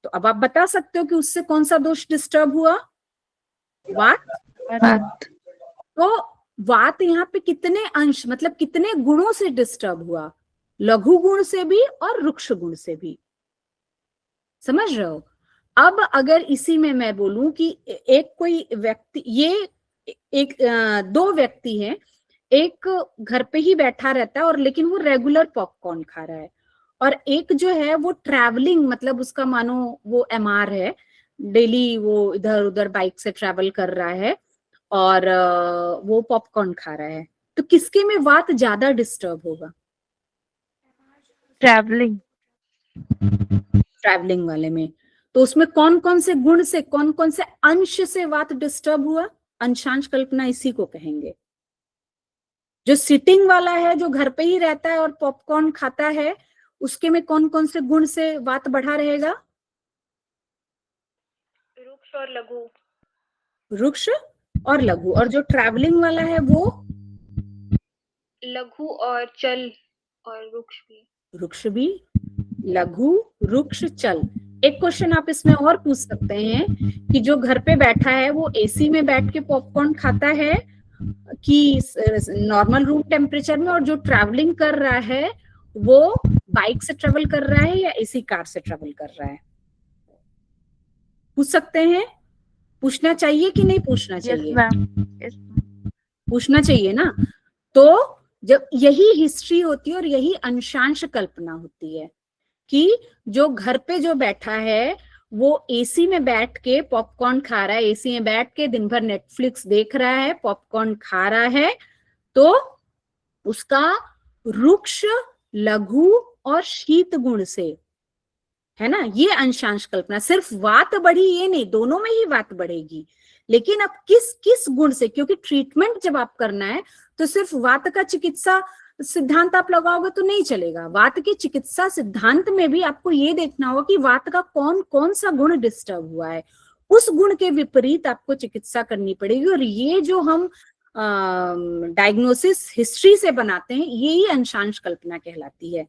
तो अब आप बता सकते हो कि उससे कौन सा दोष डिस्टर्ब हुआ? वात। तो वात यहाँ पे कितने अंश, मतलब कितने गुणों से डिस्टर्ब हुआ? लघु गुण से भी और रुक्ष गुण से भी। समझ रहे हो? अब अगर इसी में मैं बोलूं कि एक कोई व्यक्ति, ये एक दो व्यक्ति हैं, एक घर पे ही बैठा रहता है और लेकिन वो रेगुलर पॉपकॉर्न खा रहा है, और एक जो है वो ट्रैवलिंग, मतलब उसका मानो वो एमआर है, डेली वो इधर उधर बाइक से ट्रैवल कर रहा है और वो पॉपकॉर्न खा रहा है, तो किसके में वात ज्यादा डिस्टर्ब होगा? ट्रैवलिंग वाले में। तो उसमें कौन कौन से गुण से, कौन कौन से अंश से वात डिस्टर्ब हुआ? अंशांश कल्पना इसी को कहेंगे। जो सिटिंग वाला है, जो घर पे ही रहता है और पॉपकॉर्न खाता है, उसके में कौन कौन से गुण से वात बढ़ा रहेगा? रुक्ष और लघु। रुक्ष और लघु। और जो ट्रैवलिंग वाला है वो लघु और चल और रुक्ष भी। रुक्ष भी, लघु, रुक्ष, चल। एक क्वेश्चन आप इसमें और पूछ सकते हैं कि जो घर पे बैठा है वो एसी में बैठ के पॉपकॉर्न खाता है कि नॉर्मल रूम टेम्परेचर में, और जो ट्रैवलिंग कर रहा है वो बाइक से ट्रेवल कर रहा है या एसी कार से ट्रेवल कर रहा है? पूछ सकते हैं? पूछना चाहिए कि नहीं पूछना चाहिए? पूछना चाहिए ना। तो जब यही हिस्ट्री होती है और यही अंशांश कल्पना होती है कि जो घर पे जो बैठा है वो एसी में बैठ के पॉपकॉर्न खा रहा है, एसी में बैठ के दिन भर नेटफ्लिक्स देख रहा है, पॉपकॉर्न खा रहा है, तो उसका रुक्ष, लघु और शीत गुण से, है ना, ये अंशांश कल्पना। सिर्फ वात बढ़ी ये नहीं, दोनों में ही वात बढ़ेगी, लेकिन अब किस किस गुण से, क्योंकि ट्रीटमेंट जब आप करना है तो सिर्फ वात का चिकित्सा सिद्धांत आप लगाओगे तो नहीं चलेगा। वात के चिकित्सा सिद्धांत में भी आपको ये देखना होगा कि वात का कौन कौन सा गुण डिस्टर्ब हुआ है, उस गुण के विपरीत आपको चिकित्सा करनी पड़ेगी। और ये जो हम डायग्नोसिस हिस्ट्री से बनाते हैं, यही अंशांश कल्पना कहलाती है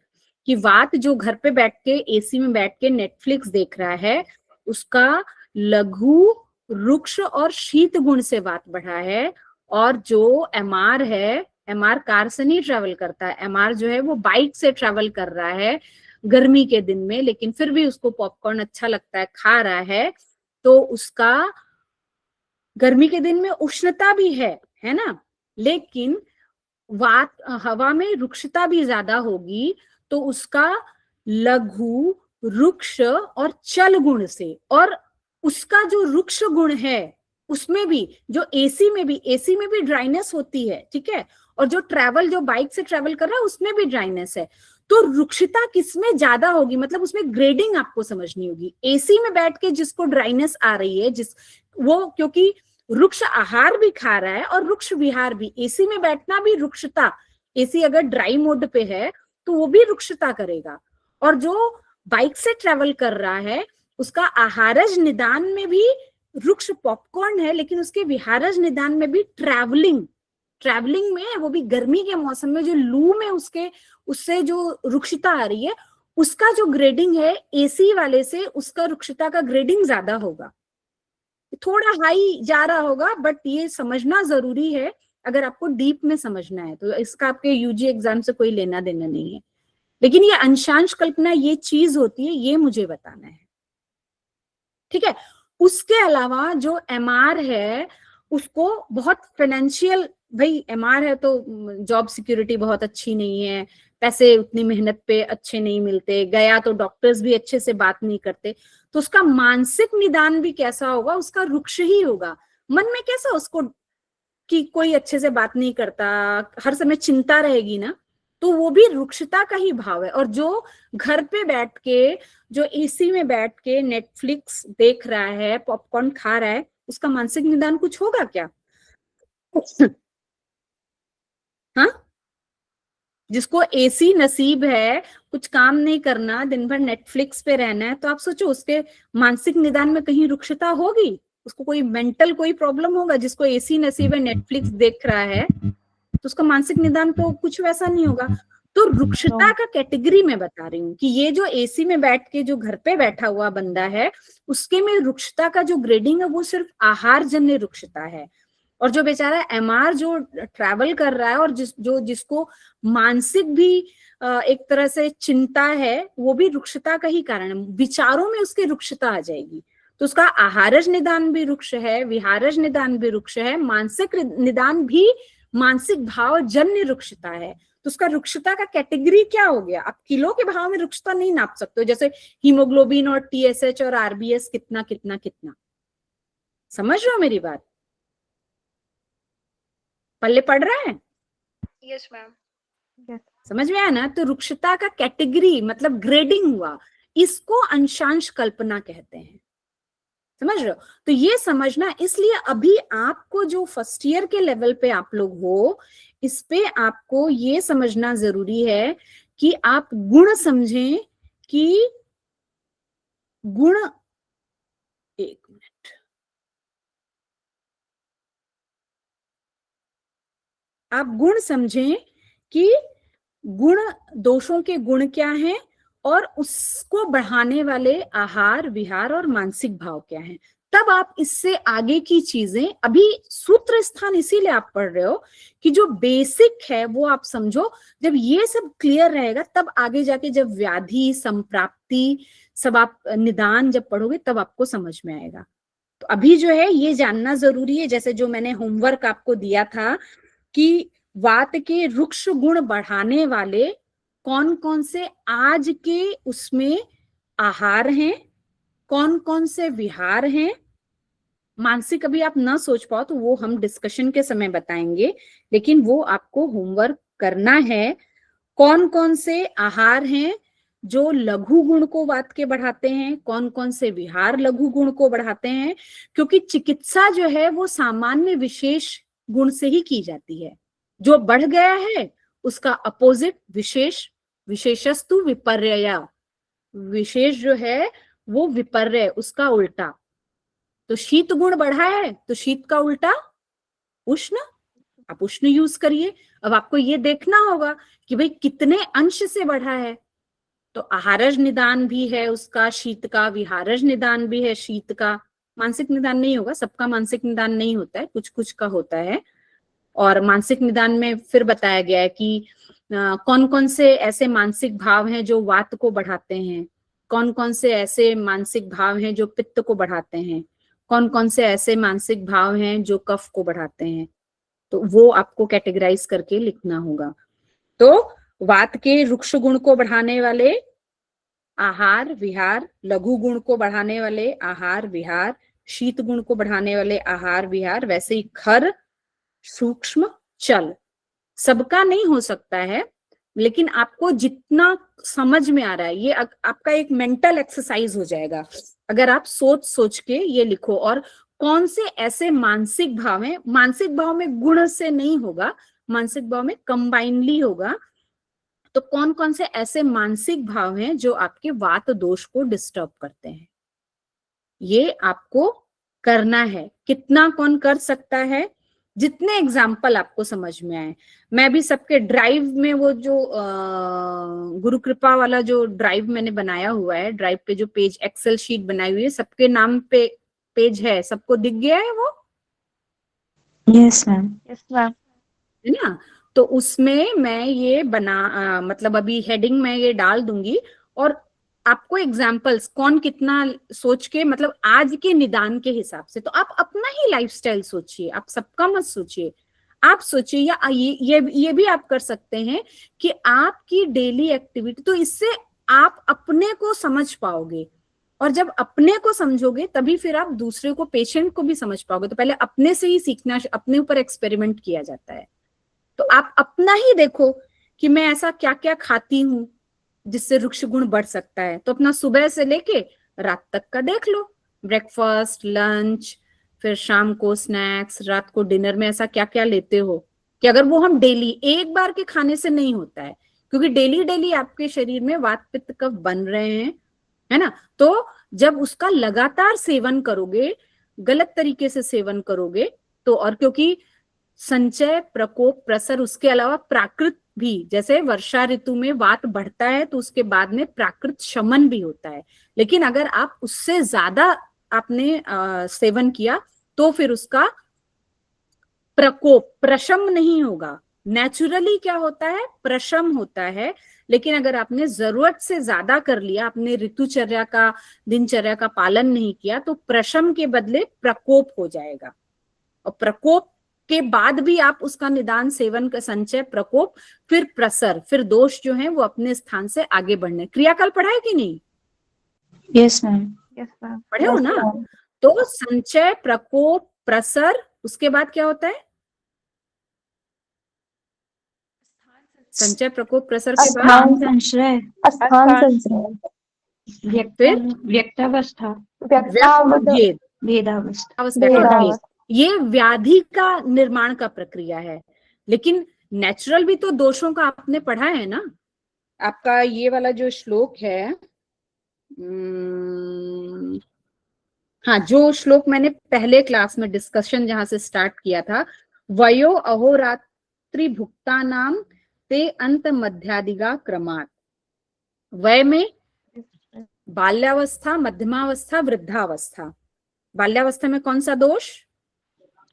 कि वात जो घर पे बैठ के एसी में बैठ के नेटफ्लिक्स देख रहा है, उसका लघु, रुक्ष और शीत गुण से वात बढ़ा है। और जो एमआर है, एमआर कार से नहीं ट्रेवल करता है, एमआर जो है वो बाइक से ट्रेवल कर रहा है गर्मी के दिन में, लेकिन फिर भी उसको पॉपकॉर्न अच्छा लगता है, खा रहा है, तो उसका गर्मी के दिन में उष्णता भी है ना, लेकिन वात हवा में रुक्षता भी ज्यादा होगी, तो उसका लघु, रुक्ष और चल गुण से, और उसका जो रुक्ष गुण है उसमें भी, जो एसी में भी ड्राइनेस होती है, ठीक है, और जो ट्रैवल, जो बाइक से ट्रैवल कर रहा है उसमें भी ड्राइनेस है, तो रुक्षता किसमें ज्यादा होगी, मतलब उसमें ग्रेडिंग आपको समझनी होगी। एसी में बैठ के जिसको ड्राइनेस आ रही है, वो क्योंकि रुक्ष आहार भी खा रहा है और रुक्ष विहार भी, एसी में बैठना भी रुक्षता, एसी अगर ड्राई मोड पे है तो वो भी रुक्षता करेगा, और जो बाइक से ट्रेवल कर रहा है उसका आहारज निदान में भी रुक्ष पॉपकॉर्न है, लेकिन उसके विहारज निदान में भी ट्रैवलिंग में, वो भी गर्मी के मौसम में जो लू में उससे जो रुक्षता आ रही है उसका जो ग्रेडिंग है एसी वाले से उसका रुक्षता का ग्रेडिंग ज्यादा होगा, थोड़ा हाई जा रहा होगा। बट ये समझना जरूरी है अगर आपको डीप में समझना है, तो इसका आपके यूजी एग्जाम से कोई लेना देना नहीं है। लेकिन ये अंशांश कल्पना ये चीज होती है, ये मुझे बताना है, ठीक है। उसके अलावा जो एमआर है उसको बहुत फाइनेंशियल, भाई एमआर है तो जॉब सिक्योरिटी बहुत अच्छी नहीं है, पैसे उतनी मेहनत पे अच्छे नहीं मिलते, गया तो डॉक्टर्स भी अच्छे से बात नहीं करते, तो उसका मानसिक निदान भी कैसा होगा, उसका रुक्ष ही होगा। मन में कैसा उसको कि कोई अच्छे से बात नहीं करता, हर समय चिंता रहेगी ना, तो वो भी रुक्षता का ही भाव है। और जो घर पे बैठ के, जो एसी में बैठ के नेटफ्लिक्स देख रहा है, पॉपकॉर्न खा रहा है, उसका मानसिक निदान कुछ होगा क्या? हाँ, जिसको एसी नसीब है, कुछ काम नहीं करना, दिन भर नेटफ्लिक्स पे रहना है, तो आप सोचो उसके मानसिक निदान में कहीं रुक्षता होगी? उसको कोई मेंटल कोई प्रॉब्लम होगा? जिसको एसी नसीब है, नेटफ्लिक्स देख रहा है, तो उसका मानसिक निदान तो कुछ वैसा नहीं होगा। तो रुक्षता का कैटेगरी मैं बता रही हूँ कि ये जो एसी में बैठ के जो घर पे बैठा हुआ बंदा है उसके में रुक्षता का जो ग्रेडिंग है वो सिर्फ आहार जन्य रुक्षता है। और जो बेचारा एमआर जो ट्रैवल कर रहा है और जिसको मानसिक भी एक तरह से चिंता है, वो भी रुक्षता का ही कारण है, विचारों में उसकी रुक्षता आ जाएगी। तो उसका आहारज निदान भी रुक्ष है, विहारज निदान भी रुक्ष है, मानसिक निदान भी मानसिक भाव जन्य रुक्षता है। तो उसका रुक्षता का कैटेगरी क्या हो गया? आप किलो के भाव में रुक्षता नहीं नाप सकते हो, जैसे हीमोग्लोबिन और टीएसएच और आरबीएस कितना कितना कितना। समझ रहे हो मेरी बात? पल्ले पड़ रहा है? Yes ma'am. समझ में आया ना? तो रुक्षता का कैटेगरी मतलब ग्रेडिंग हुआ, इसको अंशांश कल्पना कहते हैं। समझ रहे हो? तो ये समझना, इसलिए अभी आपको जो फर्स्ट ईयर के लेवल पे आप लोग हो, इस पे आपको ये समझना जरूरी है कि आप गुण समझें कि गुण, एक मिनट, आप गुण समझें कि गुण, दोषों के गुण क्या हैं और उसको बढ़ाने वाले आहार, विहार और मानसिक भाव क्या हैं। तब आप इससे आगे की चीजें, अभी सूत्र स्थान इसीलिए आप पढ़ रहे हो कि जो बेसिक है वो आप समझो। जब ये सब क्लियर रहेगा तब आगे जाके जब व्याधि, संप्राप्ति सब आप निदान जब पढ़ोगे तब आपको समझ में आएगा। तो अभी जो है ये जानना जरूरी है, जैसे जो मैंने होमवर्क आपको दिया था कि वात के रुक्ष गुण बढ़ाने वाले कौन कौन से आज के उसमें आहार हैं, कौन कौन से विहार हैं। मानसिक अभी आप ना सोच पाओ तो वो हम डिस्कशन के समय बताएंगे, लेकिन वो आपको होमवर्क करना है। कौन कौन से आहार हैं जो लघु गुण को वात के बढ़ाते हैं, कौन कौन से विहार लघु गुण को बढ़ाते हैं, क्योंकि चिकित्सा जो है वो सामान्य विशेष गुण से ही की जाती है। जो बढ़ गया है उसका अपोजिट विशेष, विशेषस्तु विपर्यय, विशेष जो है वो विपर्य, उसका उल्टा। तो शीत गुण बढ़ा है तो शीत का उल्टा उष्ण, आप उष्ण यूज करिए। अब आपको ये देखना होगा कि भाई कितने अंश से बढ़ा है। तो आहारज निदान भी है उसका शीत का, विहारज निदान भी है शीत का। मानसिक निदान नहीं होगा, सबका मानसिक निदान नहीं होता है, कुछ कुछ का होता है। और मानसिक निदान में फिर बताया गया है कि कौन कौन से ऐसे मानसिक भाव हैं जो वात को बढ़ाते हैं, कौन कौन से ऐसे मानसिक भाव हैं जो पित्त को बढ़ाते हैं, कौन कौन से ऐसे मानसिक भाव हैं जो कफ को बढ़ाते हैं। तो वो आपको कैटेगराइज करके लिखना होगा। तो वात के रुक्ष गुण को बढ़ाने वाले आहार विहार, लघु गुण को बढ़ाने वाले आहार विहार, शीत गुण को बढ़ाने वाले आहार विहार, वैसे ही खर, सूक्ष्म, चल, सबका नहीं हो सकता है, लेकिन आपको जितना समझ में आ रहा है ये आपका एक मेंटल एक्सरसाइज हो जाएगा अगर आप सोच सोच के ये लिखो। और कौन से ऐसे मानसिक भाव हैं, मानसिक भाव में गुण से नहीं होगा, मानसिक भाव में कंबाइनली होगा। तो कौन कौन से ऐसे मानसिक भाव हैं जो आपके वात दोष को डिस्टर्ब करते हैं, ये आपको करना है। कितना कौन कर सकता है, जितने एग्जाम्पल आपको समझ में आए। मैं भी सबके ड्राइव में वो जो गुरु कृपा वाला जो ड्राइव मैंने बनाया हुआ है, ड्राइव पे जो पेज एक्सेल शीट बनाई हुई है, सबके नाम पे पेज है, सबको दिख गया है वो? Yes, ma'am. Yes ma'am. है ना? तो उसमें मैं ये मतलब अभी हेडिंग में ये डाल दूंगी, और आपको एग्जाम्पल्स कौन कितना सोच के, मतलब आज के निदान के हिसाब से, तो आप अपना ही लाइफस्टाइल सोचिए, आप सबका मत सोचिए, आप सोचिए। या ये भी आप कर सकते हैं कि आपकी डेली एक्टिविटी, तो इससे आप अपने को समझ पाओगे, और जब अपने को समझोगे तभी फिर आप दूसरे को, पेशेंट को भी समझ पाओगे। तो पहले अपने से ही सीखना, अपने ऊपर एक्सपेरिमेंट किया जाता है। तो आप अपना ही देखो कि मैं ऐसा क्या क्या खाती हूँ जिससे वृक्ष गुण बढ़ सकता है। तो अपना सुबह से लेके रात तक का देख लो, ब्रेकफास्ट, लंच, फिर शाम को स्नैक्स, रात को डिनर में ऐसा क्या क्या लेते हो, कि अगर वो हम डेली एक बार के खाने से नहीं होता है, क्योंकि डेली डेली आपके शरीर में वात पित्त कफ बन रहे हैं, है ना? तो जब उसका लगातार सेवन करोगे, गलत तरीके से सेवन करोगे, तो और क्योंकि संचय, प्रकोप, प्रसर, उसके अलावा प्राकृत भी, जैसे वर्षा ऋतु में वात बढ़ता है तो उसके बाद में प्राकृत शमन भी होता है, लेकिन अगर आप उससे ज्यादा आपने सेवन किया तो फिर उसका प्रकोप, प्रशम नहीं होगा। नेचुरली क्या होता है, प्रशम होता है, लेकिन अगर आपने जरूरत से ज्यादा कर लिया, आपने ऋतुचर्या का, दिनचर्या का पालन नहीं किया, तो प्रशम के बदले प्रकोप हो जाएगा। और प्रकोप के बाद भी आप उसका निदान, सेवन का, संचय, प्रकोप, फिर प्रसर, फिर दोष जो है वो अपने स्थान से आगे बढ़ने। क्रियाकाल पढ़ा है कि नहीं? Yes, ma'am. Yes ma'am. पढ़े हो ना? तो संचय, प्रकोप, प्रसर, उसके बाद क्या होता है? संचय, प्रकोप, प्रसर के बाद स्थान संश्रय, स्थान संश्रय, फिर व्यक्तावस्था, भेद, भेदावस्था, अवस्था का भेद। ये व्याधि का निर्माण का प्रक्रिया है, लेकिन नेचुरल भी तो दोषों का आपने पढ़ा है ना। आपका ये वाला जो श्लोक है, हाँ, जो श्लोक मैंने पहले क्लास में डिस्कशन जहां से स्टार्ट किया था, वयो अहोरात्रि भुक्ता नाम ते अंत मध्यादिगा क्रमात्। वय में बाल्यावस्था, मध्यमावस्था, वृद्धावस्था। बाल्यावस्था में कौन सा दोष?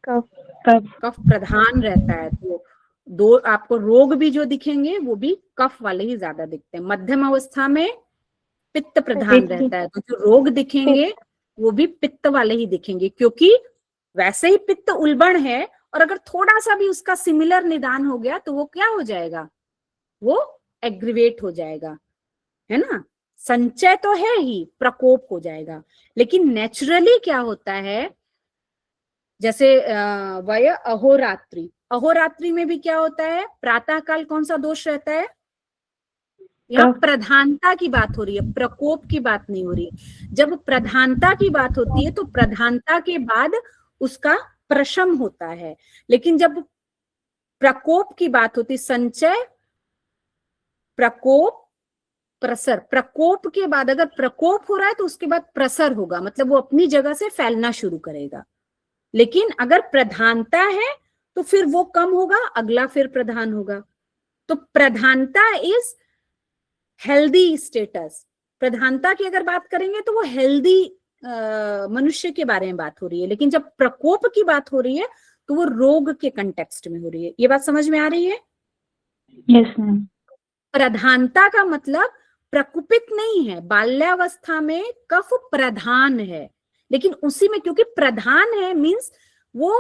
कफ प्रधान रहता है, तो दो आपको रोग भी जो दिखेंगे वो भी कफ वाले ही ज्यादा दिखते हैं। मध्यम अवस्था में पित्त प्रधान रहता है, तो जो रोग दिखेंगे वो भी पित्त वाले ही दिखेंगे, क्योंकि वैसे ही पित्त उल्बण है, और अगर थोड़ा सा भी उसका सिमिलर निदान हो गया तो वो क्या हो जाएगा, वो एग्रीवेट हो जाएगा, है ना? संचय तो है ही, प्रकोप हो जाएगा। लेकिन नेचुरली क्या होता है, जैसे वय अहोरात्रि, अहोरात्रि में भी क्या होता है, प्रातः काल कौन सा दोष रहता है? यहाँ प्रधानता की बात हो रही है, प्रकोप की बात नहीं हो रही। जब प्रधानता की बात होती है तो प्रधानता के बाद उसका प्रशम होता है, लेकिन जब प्रकोप की बात होती, संचय, प्रकोप, प्रसर, प्रकोप के बाद अगर प्रकोप हो रहा है तो उसके बाद प्रसर होगा, मतलब वो अपनी जगह से फैलना शुरू करेगा। लेकिन अगर प्रधानता है तो फिर वो कम होगा, अगला फिर प्रधान होगा। तो प्रधानता इज हेल्दी स्टेटस। प्रधानता की अगर बात करेंगे तो वो हेल्दी मनुष्य के बारे में बात हो रही है, लेकिन जब प्रकोप की बात हो रही है तो वो रोग के कंटेक्स्ट में हो रही है। ये बात समझ में आ रही है? Yes ma'am. प्रधानता का मतलब प्रकुपित नहीं है। बाल्यावस्था में कफ प्रधान है, लेकिन उसी में क्योंकि प्रधान है मींस वो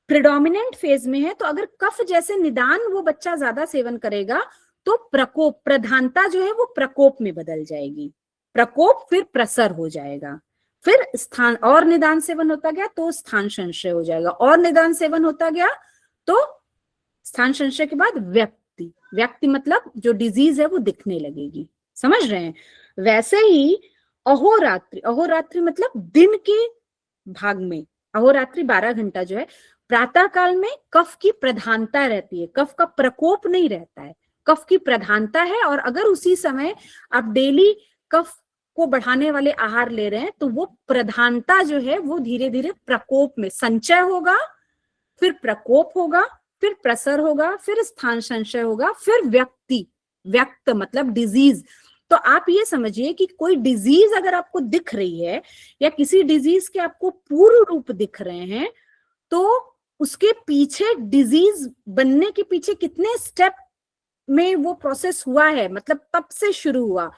प्रिडोमिनेंट फेज में है, तो अगर कफ जैसे निदान वो बच्चा ज्यादा सेवन करेगा तो प्रकोप, प्रधानता जो है वो प्रकोप में बदल जाएगी, प्रकोप फिर प्रसर हो जाएगा, फिर स्थान और निदान सेवन होता गया तो स्थान संशय हो जाएगा, और निदान सेवन होता गया तो स्थान संशय के बाद व्यक्ति, व्यक्ति मतलब जो डिजीज है वो दिखने लगेगी। समझ रहे हैं? वैसे ही अहोरात्रि, अहोरात्रि मतलब दिन के भाग में, अहोरात्रि 12 घंटा जो है, प्रातः काल में कफ की प्रधानता रहती है, कफ का प्रकोप नहीं रहता है, कफ की प्रधानता है, और अगर उसी समय आप डेली कफ को बढ़ाने वाले आहार ले रहे हैं तो वो प्रधानता जो है वो धीरे धीरे प्रकोप में, संचय होगा, फिर प्रकोप होगा, फिर प्रसर होगा, फिर स्थान संशय होगा, फिर व्यक्त मतलब डिजीज। तो आप ये समझिए कि कोई डिजीज अगर आपको दिख रही है या किसी डिजीज के आपको पूर्व रूप दिख रहे हैं, तो उसके पीछे, डिजीज बनने के पीछे कितने स्टेप में वो प्रोसेस हुआ है, मतलब तब से शुरू हुआ।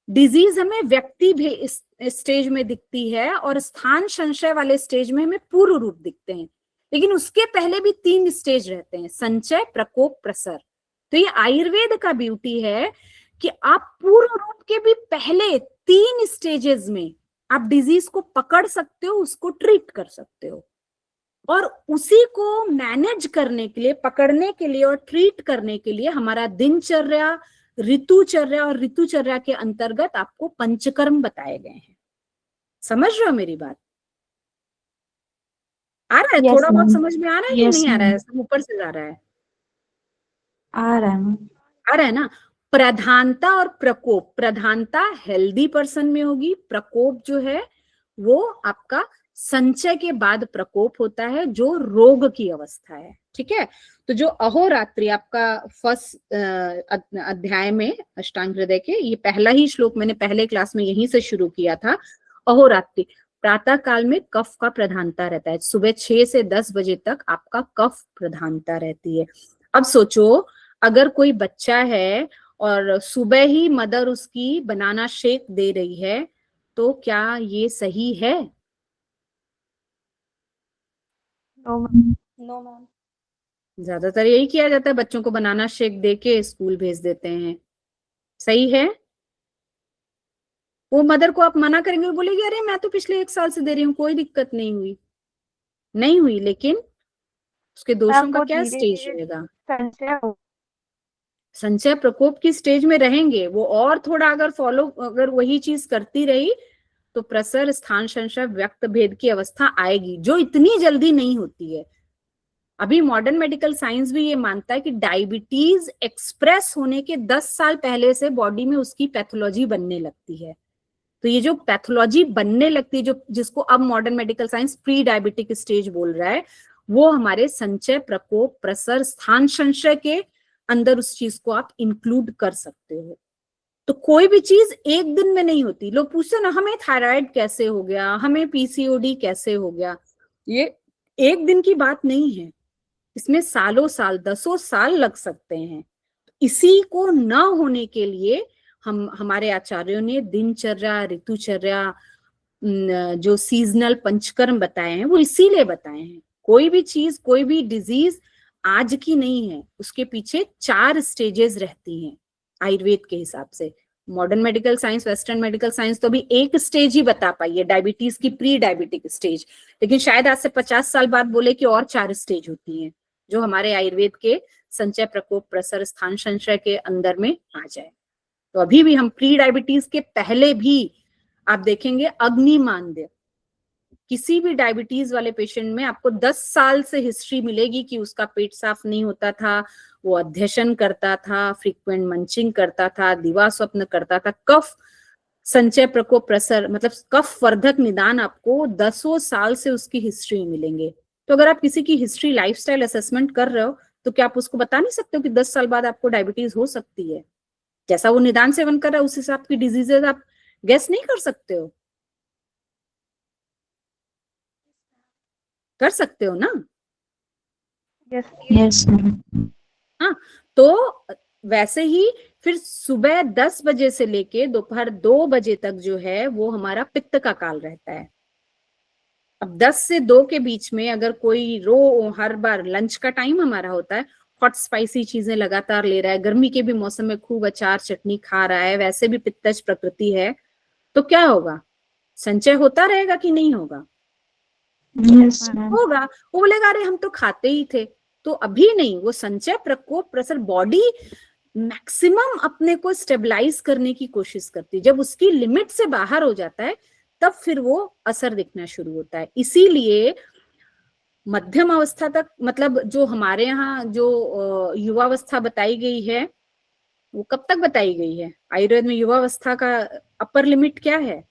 डिजीज हमें व्यक्ति भी स्टेज में दिखती है और स्थान संशय वाले स्टेज में हमें पूर्व रूप दिखते हैं, लेकिन उसके पहले भी 3 स्टेज रहते हैं, संचय, प्रकोप, प्रसर। तो ये आयुर्वेद का ब्यूटी है कि आप पूर्व रूप के भी पहले 3 स्टेजेस में आप डिजीज को पकड़ सकते हो, उसको ट्रीट कर सकते हो, और उसी को मैनेज करने के लिए, पकड़ने के लिए और ट्रीट करने के लिए हमारा दिनचर्या, ऋतुचर्या, और ऋतुचर्या के अंतर्गत आपको पंचकर्म बताए गए हैं। समझ रहे हो मेरी बात? आ रहा है? Yes, थोड़ा बहुत ma'am. समझ में आ रहा है कि Yes, नहीं आ रहा है? ma'am. सब ऊपर से जा रहा है? आ रहा है मैम. आ रहा है ना? प्रधानता और प्रकोप, प्रधानता हेल्दी पर्सन में होगी, प्रकोप जो है वो आपका संचय के बाद प्रकोप होता है, जो रोग की अवस्था है। ठीक है, तो जो अहोरात्रि आपका फर्स्ट अध्याय में अष्टांग हृदय के, ये पहला ही श्लोक मैंने पहले क्लास में यहीं से शुरू किया था। अहोरात्रि प्रातः काल में कफ का प्रधानता रहता है, सुबह 6 से 10 बजे तक आपका कफ प्रधानता रहती है। अब सोचो, अगर कोई बच्चा है और सुबह ही मदर उसकी बनाना शेक दे रही है, तो क्या ये सही है? No ma'am. ज्यादातर यही किया जाता है, बच्चों को बनाना शेक दे के स्कूल भेज देते हैं। सही है? वो मदर को आप मना करेंगे, वो बोलेगी अरे मैं तो पिछले 1 साल से दे रही हूँ, कोई दिक्कत नहीं हुई। नहीं हुई, लेकिन उसके दोषों का क्या स्टेज रहेगा? संचय प्रकोप की स्टेज में रहेंगे वो, और थोड़ा अगर फॉलो, अगर वही चीज करती रही तो प्रसर, स्थान संशय, व्यक्त भेद की अवस्था आएगी, जो इतनी जल्दी नहीं होती है। अभी मॉडर्न मेडिकल साइंस भी ये मानता है कि डायबिटीज एक्सप्रेस होने के 10 साल पहले से बॉडी में उसकी पैथोलॉजी बनने लगती है। तो ये जो पैथोलॉजी बनने लगती है, जो जिसको अब modern medical science pre diabetic stage बोल रहा है, वो हमारे संचय, प्रकोप, प्रसर, स्थान संशय के अंदर उस चीज को आप इंक्लूड कर सकते हो। तो कोई भी चीज एक दिन में नहीं होती। लोग पूछते ना, हमें थायराइड कैसे हो गया, हमें पीसीओडी कैसे हो गया, ये एक दिन की बात नहीं है, इसमें सालों साल, 10 साल लग सकते हैं। इसी को न होने के लिए हमारे आचार्यों ने दिनचर्या, ऋतुचर्या, जो सीजनल पंचकर्म बताए हैं वो इसीलिए बताए हैं। कोई भी चीज, कोई भी डिजीज आज की नहीं है, उसके पीछे 4 स्टेजेस रहती हैं आयुर्वेद के हिसाब से। Modern medical science, western medical science तो अभी एक स्टेज ही बता पाई है, डायबिटीज की प्री डायबिटिक स्टेज, लेकिन शायद आज से 50 साल बाद बोले कि और 4 स्टेज होती हैं, जो हमारे आयुर्वेद के संचय, प्रकोप, प्रसर, स्थान संशय के अंदर में आ जाए। तो अभी भी हम प्री डायबिटीज के पहले भी आप देखेंगे अग्निमांद्य, किसी भी डायबिटीज वाले पेशेंट में आपको 10 साल से हिस्ट्री मिलेगी कि उसका पेट साफ नहीं होता था, वो अध्यशन करता था, फ्रीक्वेंट मंचिंग करता था, दिवा स्वप्न करता था। कफ संचय, प्रकोप, प्रसर मतलब कफ वर्धक निदान आपको 10 साल से उसकी हिस्ट्री मिलेंगे। तो अगर आप किसी की हिस्ट्री, लाइफस्टाइल असेसमेंट कर रहे हो, तो क्या आप उसको बता नहीं सकते हो कि 10 साल बाद आपको डायबिटीज हो सकती है? जैसा वो निदान सेवन कर रहा है उस हिसाब की डिजीजेज आप गेस नहीं कर सकते हो? कर सकते हो ना? Yes, ma'am. हाँ, तो वैसे ही फिर सुबह 10 बजे से लेके दोपहर 2 बजे तक जो है वो हमारा पित्त का काल रहता है। अब 10 से 2 के बीच में अगर कोई हर बार लंच का टाइम हमारा होता है, हॉट स्पाइसी चीजें लगातार ले रहा है, गर्मी के भी मौसम में खूब अचार चटनी खा रहा है, वैसे भी पित्तज प्रकृति है, तो क्या होगा? संचय होता रहेगा कि नहीं होगा? Yes, ma'am. होगा। वो बोलेगा अरे हम तो खाते ही थे। तो अभी नहीं, वो संचय, प्रकोप, प्रसर, बॉडी मैक्सिमम अपने को स्टेबलाइज करने की कोशिश करती है। जब उसकी लिमिट से बाहर हो जाता है तब फिर वो असर दिखना शुरू होता है। इसीलिए मध्यम अवस्था तक, मतलब जो हमारे यहाँ जो युवावस्था बताई गई है वो कब तक बताई गई है? आयुर्वेद में युवावस्था का अपर लिमिट क्या है?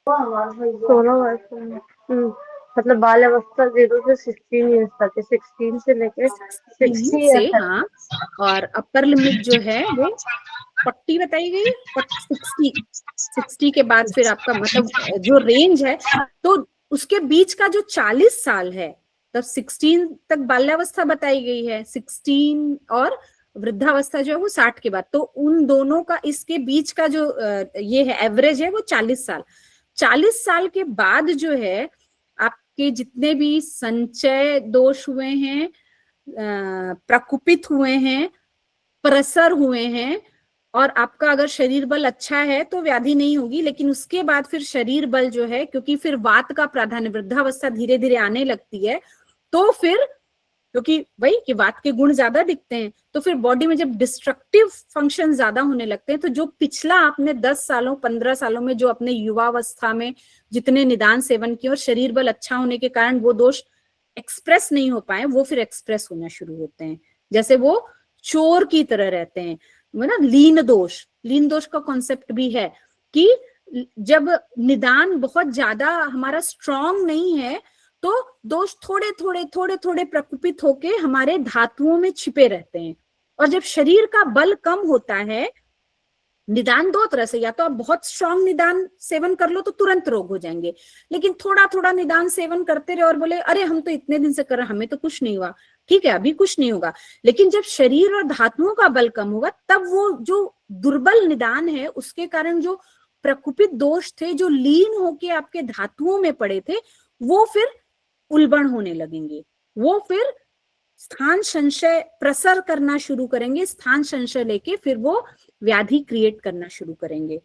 16 वर्ष में। मतलब बाल अवस्था 0 से 16 ईयर्स तक है, 16 से लेके 60 से ईयर्स तक। हाँ, और अपर लिमिट जो है वो 40 बताई गई, 60 के बाद फिर आपका मतलब जो रेंज है, तो उसके बीच का जो 40 साल है, तब 16 तक बाल्यावस्था बताई गई है, 16 और वृद्धावस्था जो है वो 60 के बाद, तो उन दोनों का इसके बीच का जो ये है एवरेज है वो 40 साल। 40 साल के बाद जो है आपके जितने भी संचय दोष हुए हैं, प्रकुपित हुए हैं, प्रसर हुए हैं, और आपका अगर शरीर बल अच्छा है तो व्याधि नहीं होगी, लेकिन उसके बाद फिर शरीर बल जो है, क्योंकि फिर वात का प्राधान्य, वृद्धावस्था धीरे धीरे आने लगती है, तो फिर क्योंकि वही कि वात के गुण ज्यादा दिखते हैं, तो फिर बॉडी में जब डिस्ट्रक्टिव फंक्शन ज्यादा होने लगते हैं, तो जो पिछला आपने 10 सालों 15 सालों में जो अपने युवावस्था में जितने निदान सेवन किए और शरीर बल अच्छा होने के कारण वो दोष एक्सप्रेस नहीं हो पाए, वो फिर एक्सप्रेस होना शुरू होते हैं। जैसे वो चोर की तरह रहते हैं, ना। लीन दोष का कॉन्सेप्ट भी है कि जब निदान बहुत ज्यादा हमारा स्ट्रांग नहीं है, तो दोष थोड़े थोड़े प्रकुपित होके हमारे धातुओं में छिपे रहते हैं। और जब शरीर का बल कम होता है, निदान दो तरह से, या तो आप बहुत स्ट्रांग निदान सेवन कर लो तो तुरंत रोग हो जाएंगे, लेकिन थोड़ा थोड़ा निदान सेवन करते रहे और बोले अरे हम तो इतने दिन से कर रहे हैं, हमें तो कुछ नहीं हुआ, ठीक है अभी कुछ नहीं होगा, लेकिन जब शरीर और धातुओं का बल कम होगा, तब वो जो दुर्बल निदान है उसके कारण जो प्रकुपित दोष थे, जो लीन होके आपके धातुओं में पड़े थे, वो फिर उल्बण होने लगेंगे, वो फिर स्थान संशय प्रसर करना शुरू करेंगे, स्थान संशय लेके फिर वो व्याधि क्रिएट करना शुरू करेंगे।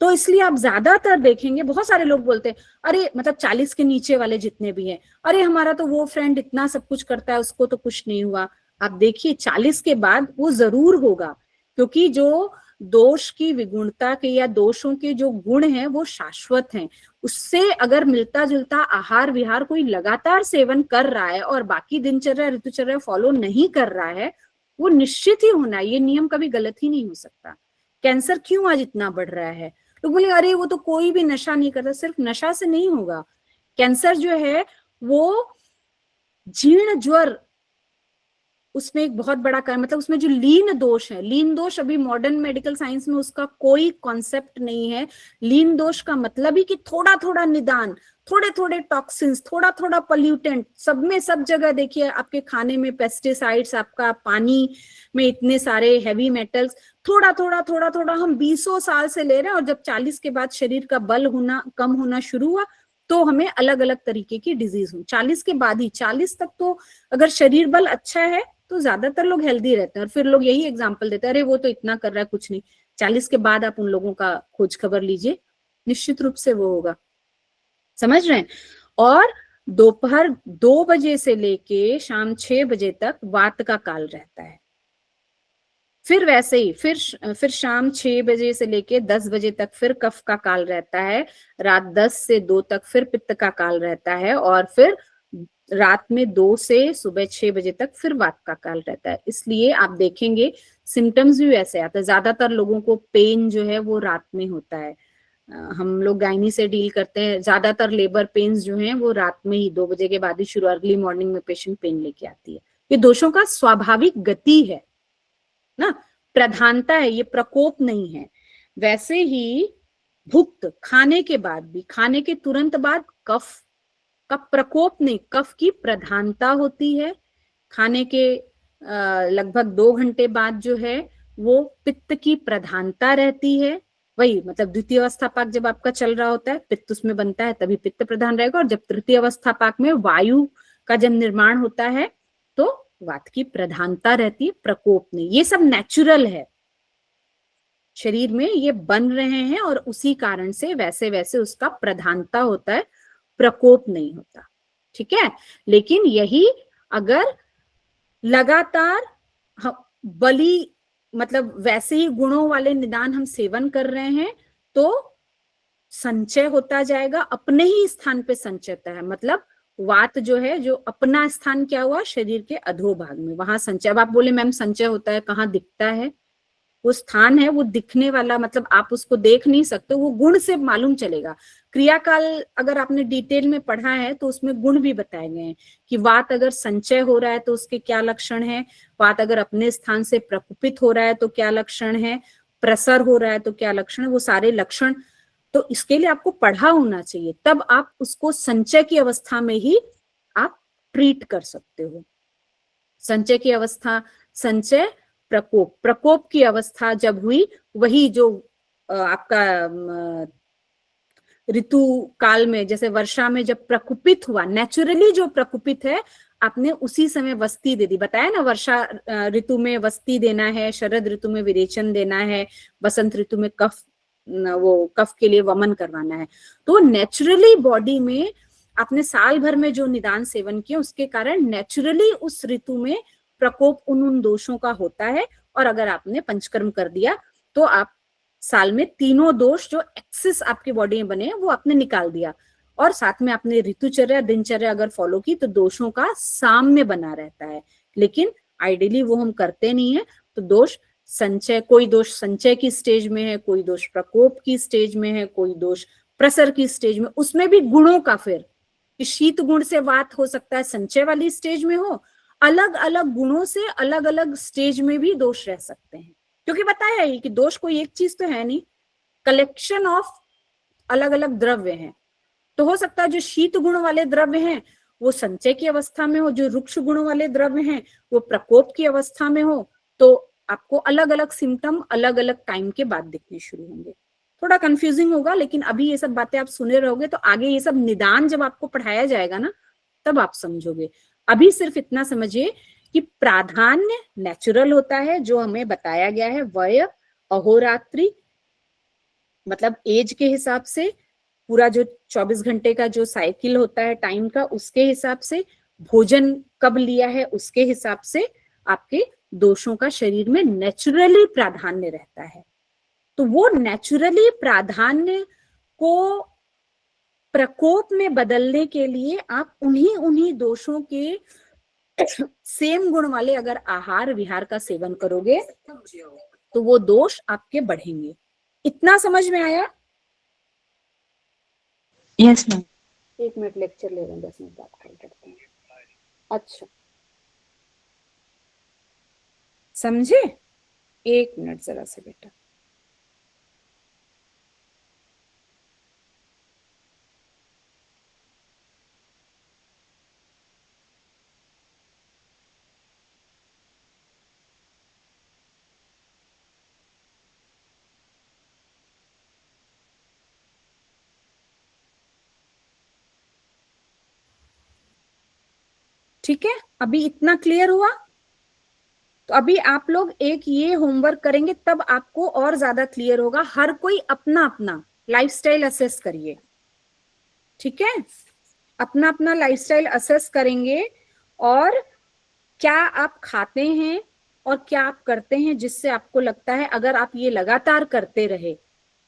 तो इसलिए आप ज्यादातर देखेंगे बहुत सारे लोग बोलते हैं अरे मतलब 40 के नीचे वाले जितने भी हैं, अरे हमारा तो वो फ्रेंड इतना सब कुछ करता है उसको तो कुछ नहीं हुआ। आप देखिए 40 के बाद वो जरूर होगा, क्योंकि जो दोष की विगुणता के या दोषों के जो गुण हैं वो शाश्वत हैं। उससे अगर मिलता जुलता आहार विहार कोई लगातार सेवन कर रहा है और बाकी दिनचर्या ऋतुचर्या फॉलो नहीं कर रहा है, वो निश्चित ही होना है, ये नियम कभी गलत ही नहीं हो सकता। कैंसर क्यों आज इतना बढ़ रहा है? लोग बोले अरे वो तो कोई भी नशा नहीं करता, सिर्फ नशा से नहीं होगा। कैंसर जो है वो जीर्ण ज्वर, उसमें एक बहुत बड़ा कारण, मतलब उसमें जो लीन दोष है, लीन दोष अभी मॉडर्न मेडिकल साइंस में उसका कोई कॉन्सेप्ट नहीं है। लीन दोष का मतलब ही कि थोड़ा थोड़ा निदान, थोड़े थोड़े टॉक्सिन्स, थोड़ा थोड़ा पोल्यूटेंट, सब में सब जगह देखिए आपके खाने में पेस्टिसाइड्स, आपका पानी में इतने सारे हैवी मेटल्स, थोड़ा थोड़ा हम 20 साल से ले रहे हैं, और जब 40 के बाद शरीर का बल होना कम होना शुरू हुआ तो हमें अलग अलग तरीके की डिजीज हुई। 40 के बाद ही, 40 तक तो अगर शरीर बल अच्छा है तो ज्यादातर लोग हेल्दी रहते हैं, और फिर लोग यही एग्जाम्पल देते हैं अरे वो तो इतना कर रहा है कुछ नहीं। 40 के बाद आप उन लोगों का खोज खबर लीजिए, निश्चित रूप से वो होगा। समझ रहे हैं? और दोपहर 2 बजे से लेके शाम 6 बजे तक वात का काल रहता है। फिर वैसे ही फिर शाम 6 बजे से लेके 10 बजे तक फिर कफ का काल रहता है, रात 10 से 2 तक फिर पित्त का काल रहता है, और फिर रात में 2 से सुबह 6 बजे तक फिर वात का काल रहता है। इसलिए आप देखेंगे सिम्टम्स भी वैसे आते हैं। ज्यादातर लोगों को पेन जो है वो रात में होता है। हम लोग गायनी से डील करते हैं, ज्यादातर लेबर पेन्स जो हैं वो रात में ही 2 बजे के बाद ही शुरू, अर्ली मॉर्निंग में पेशेंट पेन लेके आती है। ये दोषों का स्वाभाविक गति है ना, प्रधानता है, ये प्रकोप नहीं है। वैसे ही भुक्त खाने के बाद भी, खाने के तुरंत बाद कफ का प्रकोप नहीं, कफ की प्रधानता होती है। खाने के लगभग 2 घंटे बाद जो है वो पित्त की प्रधानता रहती है। वही मतलब द्वितीय अवस्था पाक जब आपका चल रहा होता है, पित्त उसमें बनता है, तभी पित्त प्रधान रहेगा, और जब तृतीय अवस्था पाक में वायु का जब निर्माण होता है तो वात की प्रधानता रहती है, प्रकोप नहीं। ये सब नेचुरल है, शरीर में ये बन रहे हैं, और उसी कारण से वैसे वैसे उसका प्रधानता होता है, प्रकोप नहीं होता। ठीक है? लेकिन यही अगर लगातार बली मतलब वैसे ही गुणों वाले निदान हम सेवन कर रहे हैं तो संचय होता जाएगा, अपने ही स्थान पे संचयता है, मतलब वात जो है, जो अपना स्थान क्या हुआ, शरीर के अधोभाग में, वहां संचय। अब आप बोले मैम संचय होता है कहाँ दिखता है, वो स्थान है, वो दिखने वाला, मतलब आप उसको देख नहीं सकते, वो गुण से मालूम चलेगा। क्रियाकाल अगर आपने डिटेल में पढ़ा है तो उसमें गुण भी बताए गए हैं कि वात अगर संचय हो रहा है तो उसके क्या लक्षण है, वात अगर अपने स्थान से प्रकुपित हो रहा है तो क्या लक्षण है, प्रसर हो रहा है तो क्या लक्षण है, वो सारे लक्षण तो इसके लिए आपको पढ़ा होना चाहिए, तब आप उसको संचय की अवस्था में ही आप ट्रीट कर सकते हो। संचय की अवस्था, संचय प्रकोप, प्रकोप की अवस्था जब हुई, वही जो आपका ऋतु काल में, जैसे वर्षा में जब प्रकुपित हुआ, नेचुरली जो प्रकुपित है, आपने उसी समय वस्ती दे दी, बताया ना, वर्षा ऋतु में वस्ती देना है, शरद ऋतु में विरेचन देना है, बसंत ऋतु में कफ, वो कफ के लिए वमन करवाना है। तो नेचुरली बॉडी में आपने साल भर में जो निदान सेवन किया, उसके कारण नेचुरली उस ऋतु में प्रकोप उन दोषों का होता है। और अगर आपने पंचकर्म कर दिया तो आप साल में तीनों दोष जो एक्सेस आपकी बॉडी में बने वो आपने निकाल दिया, और साथ में आपने ऋतुचर्या दिनचर्या अगर फॉलो की तो दोषों का साम्य बना रहता है। लेकिन आइडियली वो हम करते नहीं है, तो दोष संचय, कोई दोष संचय की स्टेज में है, कोई दोष प्रकोप की स्टेज में है, कोई दोष प्रसर की स्टेज में, उसमें भी गुणों का, फिर शीत गुण से वात हो सकता है संचय वाली स्टेज में हो, अलग अलग गुणों से अलग अलग स्टेज में भी दोष रह सकते हैं, क्योंकि बताया ही कि दोष कोई एक चीज तो है नहीं, कलेक्शन ऑफ अलग अलग द्रव्य हैं। तो हो सकता है जो शीत गुण वाले द्रव्य हैं वो संचय की अवस्था में हो, जो रुक्ष गुण वाले द्रव्य हैं वो प्रकोप की अवस्था में हो, तो आपको अलग अलग सिम्टम अलग अलग टाइम के बाद दिखने शुरू होंगे। थोड़ा कंफ्यूजिंग होगा, लेकिन अभी ये सब बातें आप सुने रहोगे तो आगे ये सब निदान जब आपको पढ़ाया जाएगा ना, तब आप समझोगे। अभी सिर्फ इतना समझिए कि प्राधान्य नेचुरल होता है, जो हमें बताया गया है, वय अहोरात्रि, मतलब एज के हिसाब से, पूरा जो 24 घंटे का जो साइकिल होता है टाइम का, उसके हिसाब से, भोजन कब लिया है उसके हिसाब से आपके दोषों का शरीर में नेचुरली प्राधान्य रहता है। तो वो नेचुरली प्राधान्य को प्रकोप में बदलने के लिए आप उन्हीं उन्हीं दोषों के सेम गुण वाले अगर आहार विहार का सेवन करोगे तो वो दोष आपके बढ़ेंगे। इतना समझ में आया? Yes, ma'am. 1 मिनट लेक्चर ले रहे हैं, 10 मिनट बाद कॉल करते हैं। अच्छा, समझे? 1 मिनट जरा से बेटा। ठीक है, अभी इतना क्लियर हुआ? तो अभी आप लोग एक ये होमवर्क करेंगे तब आपको और ज्यादा क्लियर होगा। हर कोई अपना अपना लाइफस्टाइल असेस करिए, ठीक है? अपना अपना लाइफस्टाइल असेस करेंगे, और क्या आप खाते हैं और क्या आप करते हैं जिससे आपको लगता है अगर आप ये लगातार करते रहे,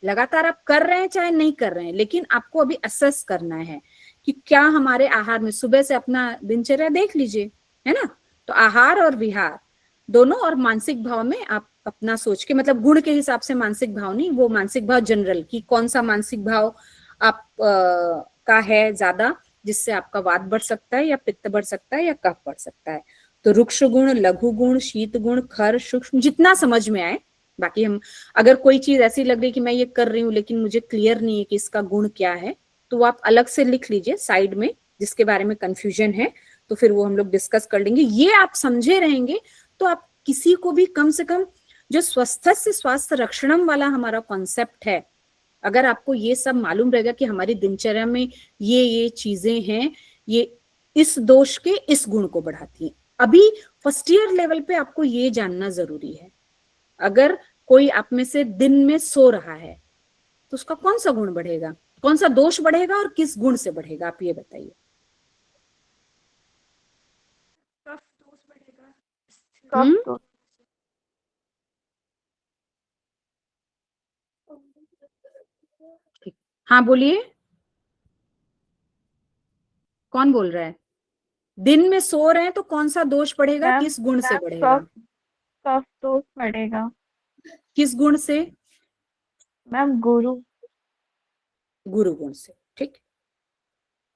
लगातार आप कर रहे हैं चाहे नहीं कर रहे हैं, लेकिन आपको अभी असेस करना है कि क्या हमारे आहार में, सुबह से अपना दिनचर्या देख लीजिए, है ना? तो आहार और विहार दोनों, और मानसिक भाव में आप अपना सोच के, मतलब गुण के हिसाब से मानसिक भाव नहीं, वो मानसिक भाव जनरल, कि कौन सा मानसिक भाव आप का है ज्यादा, जिससे आपका वात बढ़ सकता है या पित्त बढ़ सकता है या कफ बढ़ सकता है। तो रुक्ष गुण, लघु गुण, शीत गुण, खर, सूक्ष्म, जितना समझ में आए। बाकी हम, अगर कोई चीज ऐसी लग रही कि मैं ये कर रही हूँ लेकिन मुझे क्लियर नहीं है कि इसका गुण क्या है, तो वो आप अलग से लिख लीजिए साइड में, जिसके बारे में कंफ्यूजन है, तो फिर वो हम लोग डिस्कस कर लेंगे। ये आप समझे रहेंगे तो आप किसी को भी कम से कम, जो स्वस्थ से स्वास्थ्य रक्षणम वाला हमारा कॉन्सेप्ट है, अगर आपको ये सब मालूम रहेगा कि हमारी दिनचर्या में ये चीजें हैं, ये इस दोष के इस गुण को बढ़ाती हैं। अभी फर्स्ट ईयर लेवल पे आपको ये जानना जरूरी है। अगर कोई आप में से दिन में सो रहा है तो उसका कौन सा गुण बढ़ेगा, कौन सा दोष बढ़ेगा और किस गुण से बढ़ेगा, आप ये बताइए। हाँ बोलिए, कौन बोल रहा है? दिन में सो रहे हैं तो कौन सा दोष बढ़ेगा, मैम किस गुण से बढ़ेगा? कफ कफ दोष पड़ेगा। किस गुण से? मैम गुरु। गुरु गुण से। ठीक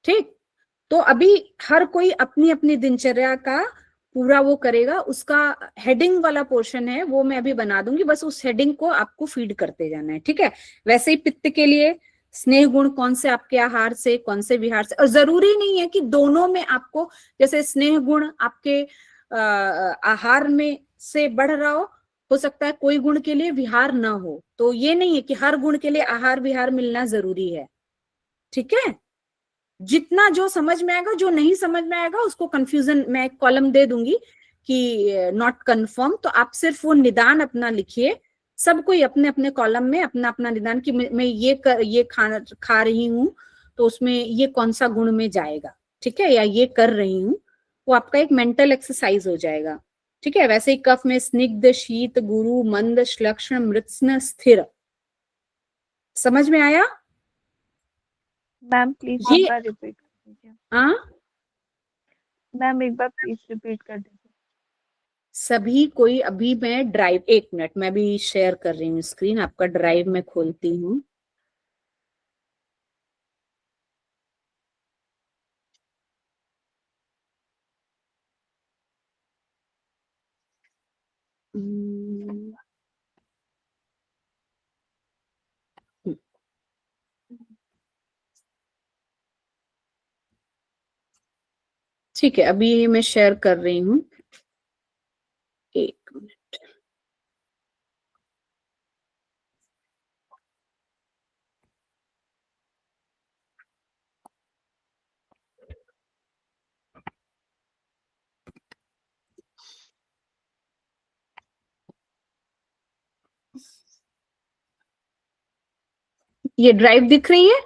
ठीक। तो अभी हर कोई अपनी अपनी दिनचर्या का पूरा वो करेगा, उसका हेडिंग वाला पोर्शन है वो मैं अभी बना दूंगी, बस उस हेडिंग को आपको फीड करते जाना है, ठीक है। वैसे ही पित्त के लिए स्नेह गुण कौन से आपके आहार से, कौन से विहार से, और जरूरी नहीं है कि दोनों में आपको, जैसे स्नेह गुण आपके आहार में से बढ़ रहा हो सकता है कोई गुण के लिए विहार ना हो, तो ये नहीं है कि हर गुण के लिए आहार विहार मिलना जरूरी है, ठीक है। जितना जो समझ में आएगा, जो नहीं समझ में आएगा उसको कंफ्यूजन, मैं एक कॉलम दे दूंगी कि नॉट कंफर्म, तो आप सिर्फ वो निदान अपना लिखिए, सब कोई अपने अपने कॉलम में अपना अपना निदान कि मैं ये खा रही हूँ तो उसमें ये कौन सा गुण में जाएगा, ठीक है, या ये कर रही हूँ, वो आपका एक मेंटल एक्सरसाइज हो जाएगा, ठीक है। वैसे ही कफ में स्निग्ध, शीत, गुरु, मंद, श्लक्ष्ण, मृत्स्न, स्थिर, समझ में आया? मैम प्लीज ये एक बार रिपीट कर दीजिए। हाँ, मैम एक बार प्लीज रिपीट कर दीजिए। सभी कोई, अभी मैं ड्राइव, एक मिनट मैं भी शेयर कर रही हूँ स्क्रीन, आपका ड्राइव में खोलती हूँ। ठीक है, अभी ये मैं शेयर कर रही हूँ, एक मिनट। ये ड्राइव दिख रही है,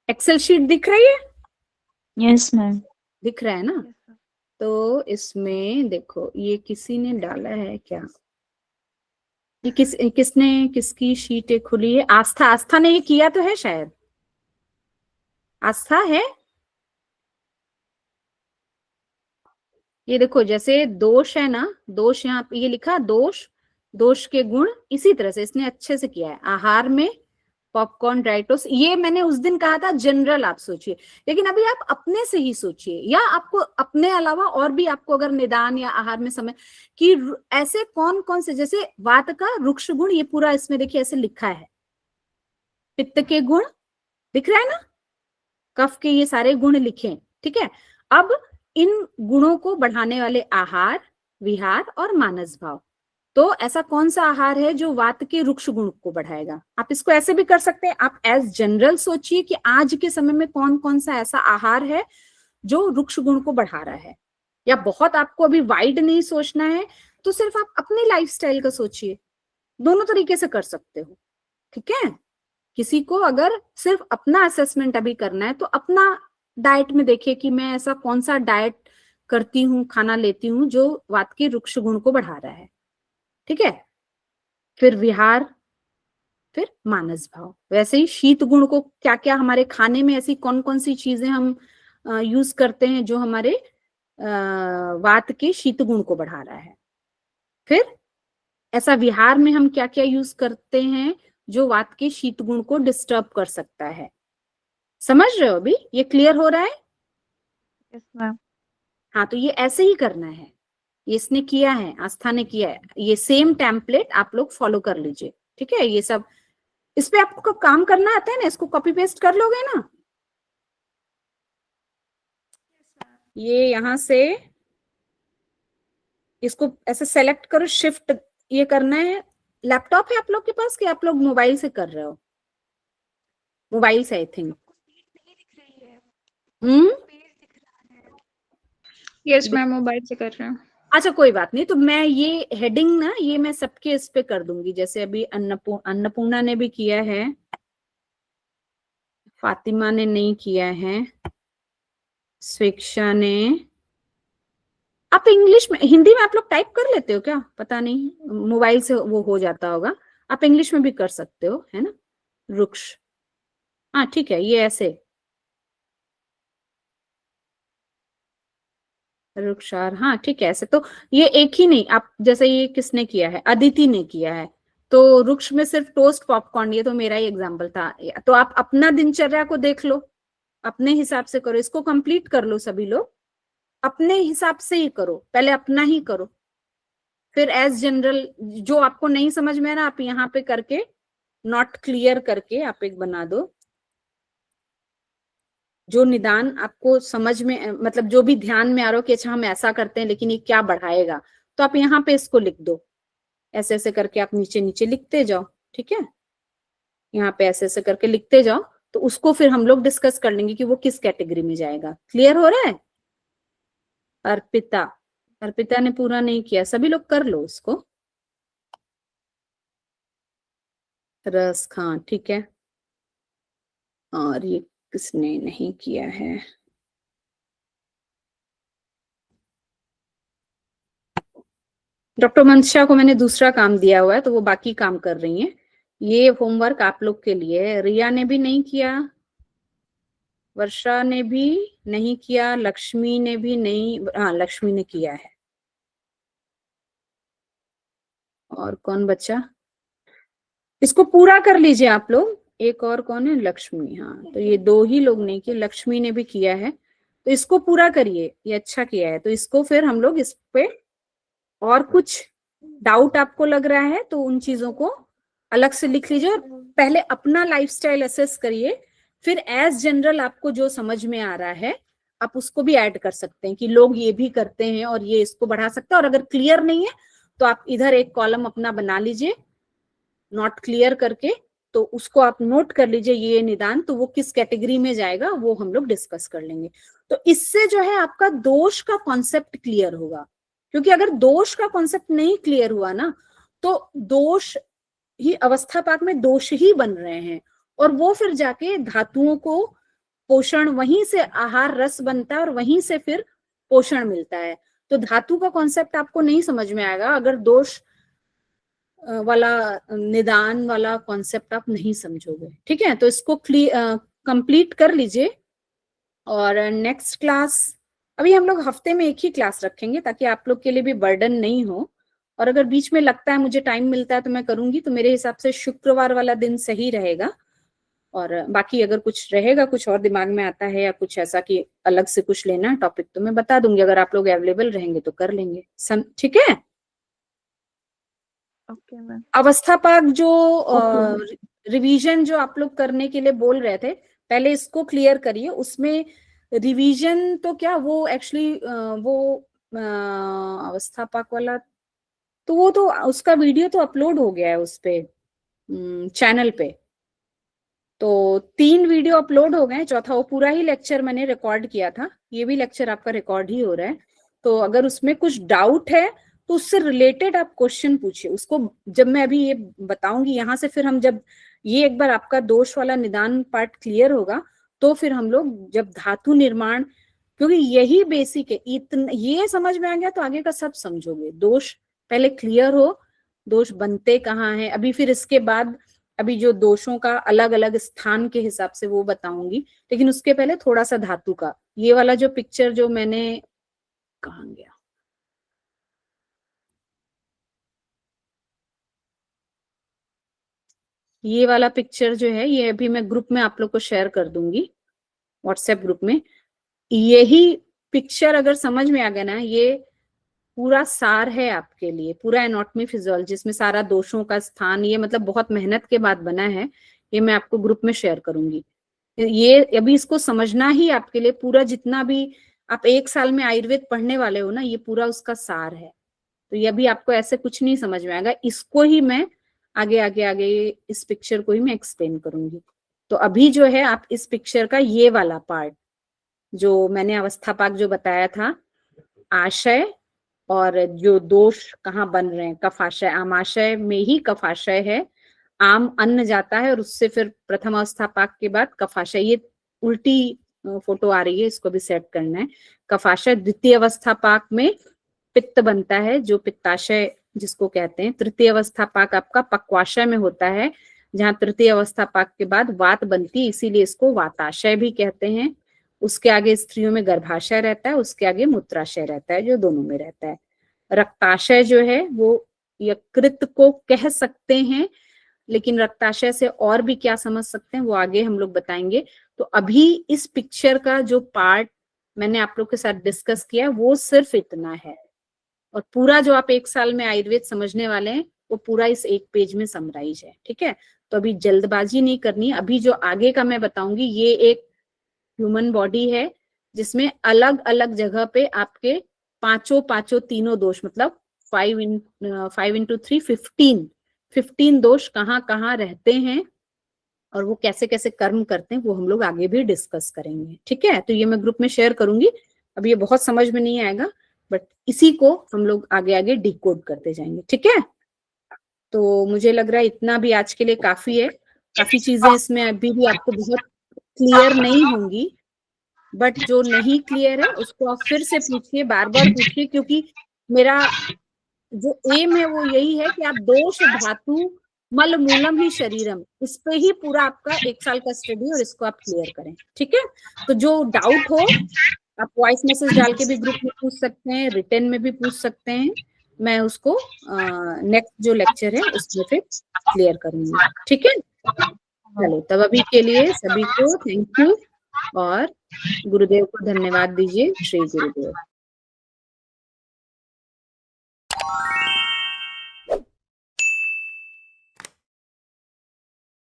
एक्सेल शीट दिख रही है, यस मैम। दिख रहा है ना? तो इसमें देखो, ये किसी ने डाला है क्या, ये किसने, किसकी शीट है खुली है? आस्था, आस्था ने ये किया तो है शायद, आस्था है। ये देखो, जैसे दोष है ना, दोष यहाँ पे ये लिखा, दोष, दोष के गुण, इसी तरह से इसने अच्छे से किया है। आहार में पॉपकॉर्न, ड्राई टोस्ट, ये मैंने उस दिन कहा था जनरल आप सोचिए, लेकिन अभी आप अपने से ही सोचिए, या आपको अपने अलावा और भी आपको अगर निदान या आहार में समय कि ऐसे कौन कौन से, जैसे वात का रुक्ष गुण, ये पूरा इसमें देखिए ऐसे लिखा है, पित्त के गुण दिख रहा है ना, कफ के ये सारे गुण लिखे, ठीक है। अब इन गुणों को बढ़ाने वाले आहार, विहार और मानस भाव, तो ऐसा कौन सा आहार है जो वात के रुक्ष गुण को बढ़ाएगा? आप इसको ऐसे भी कर सकते हैं, आप एज जनरल सोचिए कि आज के समय में कौन कौन सा ऐसा आहार है जो रुक्ष गुण को बढ़ा रहा है, या बहुत आपको अभी वाइड नहीं सोचना है तो सिर्फ आप अपने लाइफस्टाइल का सोचिए, दोनों तरीके से कर सकते हो, ठीक है। किसी को अगर सिर्फ अपना असेसमेंट अभी करना है तो अपना डाइट में देखिए कि मैं ऐसा कौन सा डाइट करती हूँ, खाना लेती हूँ जो वात के रुक्ष गुण को बढ़ा रहा है, ठीक है। फिर विहार, फिर मानस भाव। वैसे ही शीत गुण को क्या क्या हमारे खाने में ऐसी कौन कौन सी चीजें हम यूज करते हैं जो हमारे वात के शीत गुण को बढ़ा रहा है। फिर ऐसा विहार में हम क्या क्या यूज करते हैं जो वात के शीत गुण को डिस्टर्ब कर सकता है। समझ रहे हो? अभी ये क्लियर हो रहा है? Yes ma'am. हाँ, तो ये ऐसे ही करना है, ये इसने किया है, आस्था ने किया है, ये सेम टेम्पलेट आप लोग फॉलो कर लीजिए, ठीक है। ये सब इस पे आपको कब काम करना आता है ना, इसको कॉपी पेस्ट कर लोगे ना, ये यहां से इसको ऐसे सेलेक्ट करो, शिफ्ट ये करना है। लैपटॉप है आप लोग के पास कि आप लोग मोबाइल से कर रहे हो? मोबाइल से I think. Yes ma'am, mobile से कर रहे हैं। अच्छा कोई बात नहीं, तो मैं ये हेडिंग ना, ये मैं सबके इस पे कर दूंगी, जैसे अभी अन्नपूर्णा ने भी किया है, फातिमा ने नहीं किया है, स्वेक्षा ने। आप इंग्लिश में, हिंदी में आप लोग टाइप कर लेते हो क्या? पता नहीं, मोबाइल से वो हो जाता होगा, आप इंग्लिश में भी कर सकते हो, है ना। रुक्ष, हाँ ठीक है, ये ऐसे रुक्षार, हाँ ठीक है ऐसे। तो ये एक ही नहीं, आप जैसे ये किसने किया है, अदिति ने किया है, तो रुक्ष में सिर्फ टोस्ट पॉपकॉर्न, ये तो मेरा ही एग्जाम्पल था। तो आप अपना दिनचर्या को देख लो, अपने हिसाब से करो, इसको कंप्लीट कर लो सभी लोग, अपने हिसाब से ही करो, पहले अपना ही करो, फिर एज जनरल जो आपको नहीं समझ में आ रहा आप यहाँ पे करके नॉट क्लियर करके आप एक बना दो। जो निदान आपको समझ में, मतलब जो भी ध्यान में आ रहा हो कि अच्छा हम ऐसा करते हैं लेकिन ये क्या बढ़ाएगा, तो आप यहाँ पे इसको लिख दो, ऐसे ऐसे करके आप नीचे नीचे लिखते जाओ, ठीक है, यहाँ पे ऐसे ऐसे करके लिखते जाओ। तो उसको फिर हम लोग डिस्कस कर लेंगे कि वो किस कैटेगरी में जाएगा। क्लियर हो रहा है? अर्पिता, अर्पिता ने पूरा नहीं किया, सभी लोग कर लो उसको। रस खां, ठीक है, और ये किसने नहीं किया है? डॉक्टर मंशा को मैंने दूसरा काम दिया हुआ है तो वो बाकी काम कर रही हैं। ये होमवर्क आप लोग के लिए है। रिया ने भी नहीं किया, वर्षा ने भी नहीं किया, लक्ष्मी ने भी नहीं, हाँ लक्ष्मी ने किया है। और कौन बचा? इसको पूरा कर लीजिए आप लोग। एक और कौन है? लक्ष्मी, हाँ तो ये दो ही लोग नहीं किए, लक्ष्मी ने भी किया है, तो इसको पूरा करिए, ये अच्छा किया है। तो इसको फिर हम लोग इस पे और कुछ डाउट आपको लग रहा है तो उन चीजों को अलग से लिख लीजिए, और पहले अपना लाइफस्टाइल असेस करिए, फिर एज जनरल आपको जो समझ में आ रहा है आप उसको भी ऐड कर सकते हैं कि लोग ये भी करते हैं और ये इसको बढ़ा सकते हैं। और अगर क्लियर नहीं है तो आप इधर एक कॉलम अपना बना लीजिए नॉट क्लियर करके, तो उसको आप नोट कर लीजिए ये निदान, तो वो किस कैटेगरी में जाएगा वो हम लोग डिस्कस कर लेंगे। तो इससे जो है आपका दोष का कॉन्सेप्ट क्लियर होगा, क्योंकि अगर दोष का कॉन्सेप्ट नहीं क्लियर हुआ ना तो दोष ही अवस्थापाक में दोष ही बन रहे हैं, और वो फिर जाके धातुओं को पोषण, वहीं से आहार रस बनता है और वहीं से फिर पोषण मिलता है। तो धातु का कॉन्सेप्ट आपको नहीं समझ में आएगा अगर दोष वाला निदान वाला कॉन्सेप्ट आप नहीं समझोगे, ठीक है। तो इसको कंप्लीट कर लीजिए। और नेक्स्ट क्लास, अभी हम लोग हफ्ते में एक ही क्लास रखेंगे ताकि आप लोग के लिए भी बर्डन नहीं हो, और अगर बीच में लगता है मुझे टाइम मिलता है तो मैं करूंगी, तो मेरे हिसाब से शुक्रवार वाला दिन सही रहेगा। और बाकी अगर कुछ रहेगा, कुछ और दिमाग में आता है या कुछ ऐसा कि अलग से कुछ लेना है टॉपिक, तो मैं बता दूंगी, अगर आप लोग अवेलेबल रहेंगे तो कर लेंगे, ठीक है। Okay ma'am. अवस्थापाक जो रिवीजन जो आप लोग करने के लिए बोल रहे थे, पहले इसको क्लियर करिए। उसमें रिवीजन तो क्या, वो एक्चुअली वो अवस्थापाक वाला तो वो तो उसका वीडियो तो अपलोड हो गया है उस पे चैनल पे, तो 3 वीडियो अपलोड हो गए, चौथा वो पूरा ही लेक्चर मैंने रिकॉर्ड किया था, ये भी लेक्चर आपका रिकॉर्ड ही हो रहा है। तो अगर उसमें कुछ डाउट है तो उससे रिलेटेड आप क्वेश्चन पूछिए उसको, जब मैं अभी ये बताऊंगी यहाँ से, फिर हम जब ये एक बार आपका दोष वाला निदान पार्ट क्लियर होगा तो फिर हम लोग जब धातु निर्माण, क्योंकि यही बेसिक है, इतना ये समझ में आ गया तो आगे का सब समझोगे। दोष पहले क्लियर हो, दोष बनते कहाँ हैं, अभी फिर इसके बाद अभी जो दोषों का अलग अलग स्थान के हिसाब से वो बताऊंगी, लेकिन उसके पहले थोड़ा सा धातु का, ये वाला जो पिक्चर जो मैंने, कहाँ गया, ये वाला पिक्चर जो है ये अभी मैं ग्रुप में आप लोग को शेयर कर दूंगी, व्हाट्सएप ग्रुप में। यही पिक्चर अगर समझ में आ गया ना, ये पूरा सार है आपके लिए, पूरा एनाटॉमी फिजियोलॉजी, जिसमें सारा दोषों का स्थान, ये मतलब बहुत मेहनत के बाद बना है, ये मैं आपको ग्रुप में शेयर करूंगी। ये अभी इसको समझना ही आपके लिए पूरा, जितना भी आप 1 साल में आयुर्वेद पढ़ने वाले हो ना, ये पूरा उसका सार है। तो ये अभी आपको ऐसे कुछ नहीं समझ में आएगा, इसको ही मैं आगे आगे आगे इस पिक्चर को ही मैं एक्सप्लेन करूंगी। तो अभी जो है आप इस पिक्चर का ये वाला पार्ट जो मैंने अवस्थापाक जो बताया था, आशय और जो दोष कहाँ बन रहे हैं, कफाशय, आमाशय में ही कफाशय है, आम अन्न जाता है और उससे फिर प्रथम अवस्थापाक के बाद कफाशय, ये उल्टी फोटो आ रही है, इसको भी सेट करना है। कफाशय द्वितीय अवस्थापाक में पित्त बनता है जो पित्ताशय जिसको कहते हैं, तृतीय अवस्थापाक आपका पक्वाशय में होता है, जहाँ तृतीय अवस्था पाक के बाद वात बनती है, इसीलिए इसको वाताशय भी कहते हैं। उसके आगे स्त्रियों में गर्भाशय रहता है, उसके आगे मूत्राशय रहता है, जो दोनों में रहता है। रक्ताशय जो है वो यकृत को कह सकते हैं, लेकिन रक्ताशय से और भी क्या समझ सकते हैं वो आगे हम लोग बताएंगे। तो अभी इस पिक्चर का जो पार्ट मैंने आप लोग के साथ डिस्कस किया वो सिर्फ इतना है, और पूरा जो आप एक साल में आयुर्वेद समझने वाले हैं वो पूरा इस एक पेज में समराइज है। ठीक है, तो अभी जल्दबाजी नहीं करनी। अभी जो आगे का मैं बताऊंगी ये एक ह्यूमन बॉडी है जिसमें अलग अलग जगह पे आपके पांचों तीनों दोष, मतलब 5 into 3 15 दोष कहाँ कहाँ रहते हैं और वो कैसे कैसे कर्म करते हैं वो हम लोग आगे भी डिस्कस करेंगे। ठीक है, तो ये मैं ग्रुप में शेयर करूंगी। अब ये बहुत समझ में नहीं आएगा, बट इसी को हम लोग आगे आगे डिकोड करते जाएंगे। ठीक है, तो मुझे लग रहा है इतना भी आज के लिए काफी है। काफी चीजें इसमें अभी भी आपको बहुत क्लियर नहीं होंगी, बट जो नहीं क्लियर है उसको आप फिर से पूछिए, बार बार पूछिए, क्योंकि मेरा जो एम है वो यही है कि आप दोष धातु मल मूलम ही शरीरम, इस पे ही पूरा आपका एक साल का स्टडी और इसको आप क्लियर करें। ठीक है, तो जो डाउट हो आप वॉइस मैसेज डाल के भी ग्रुप में पूछ सकते हैं, रिटर्न में भी पूछ सकते हैं। मैं उसको नेक्स्ट जो लेक्चर है उसमें फिर क्लियर करूंगी। ठीक है, चलो तब अभी के लिए सभी को थैंक यू और गुरुदेव को धन्यवाद दीजिए। श्री गुरुदेव।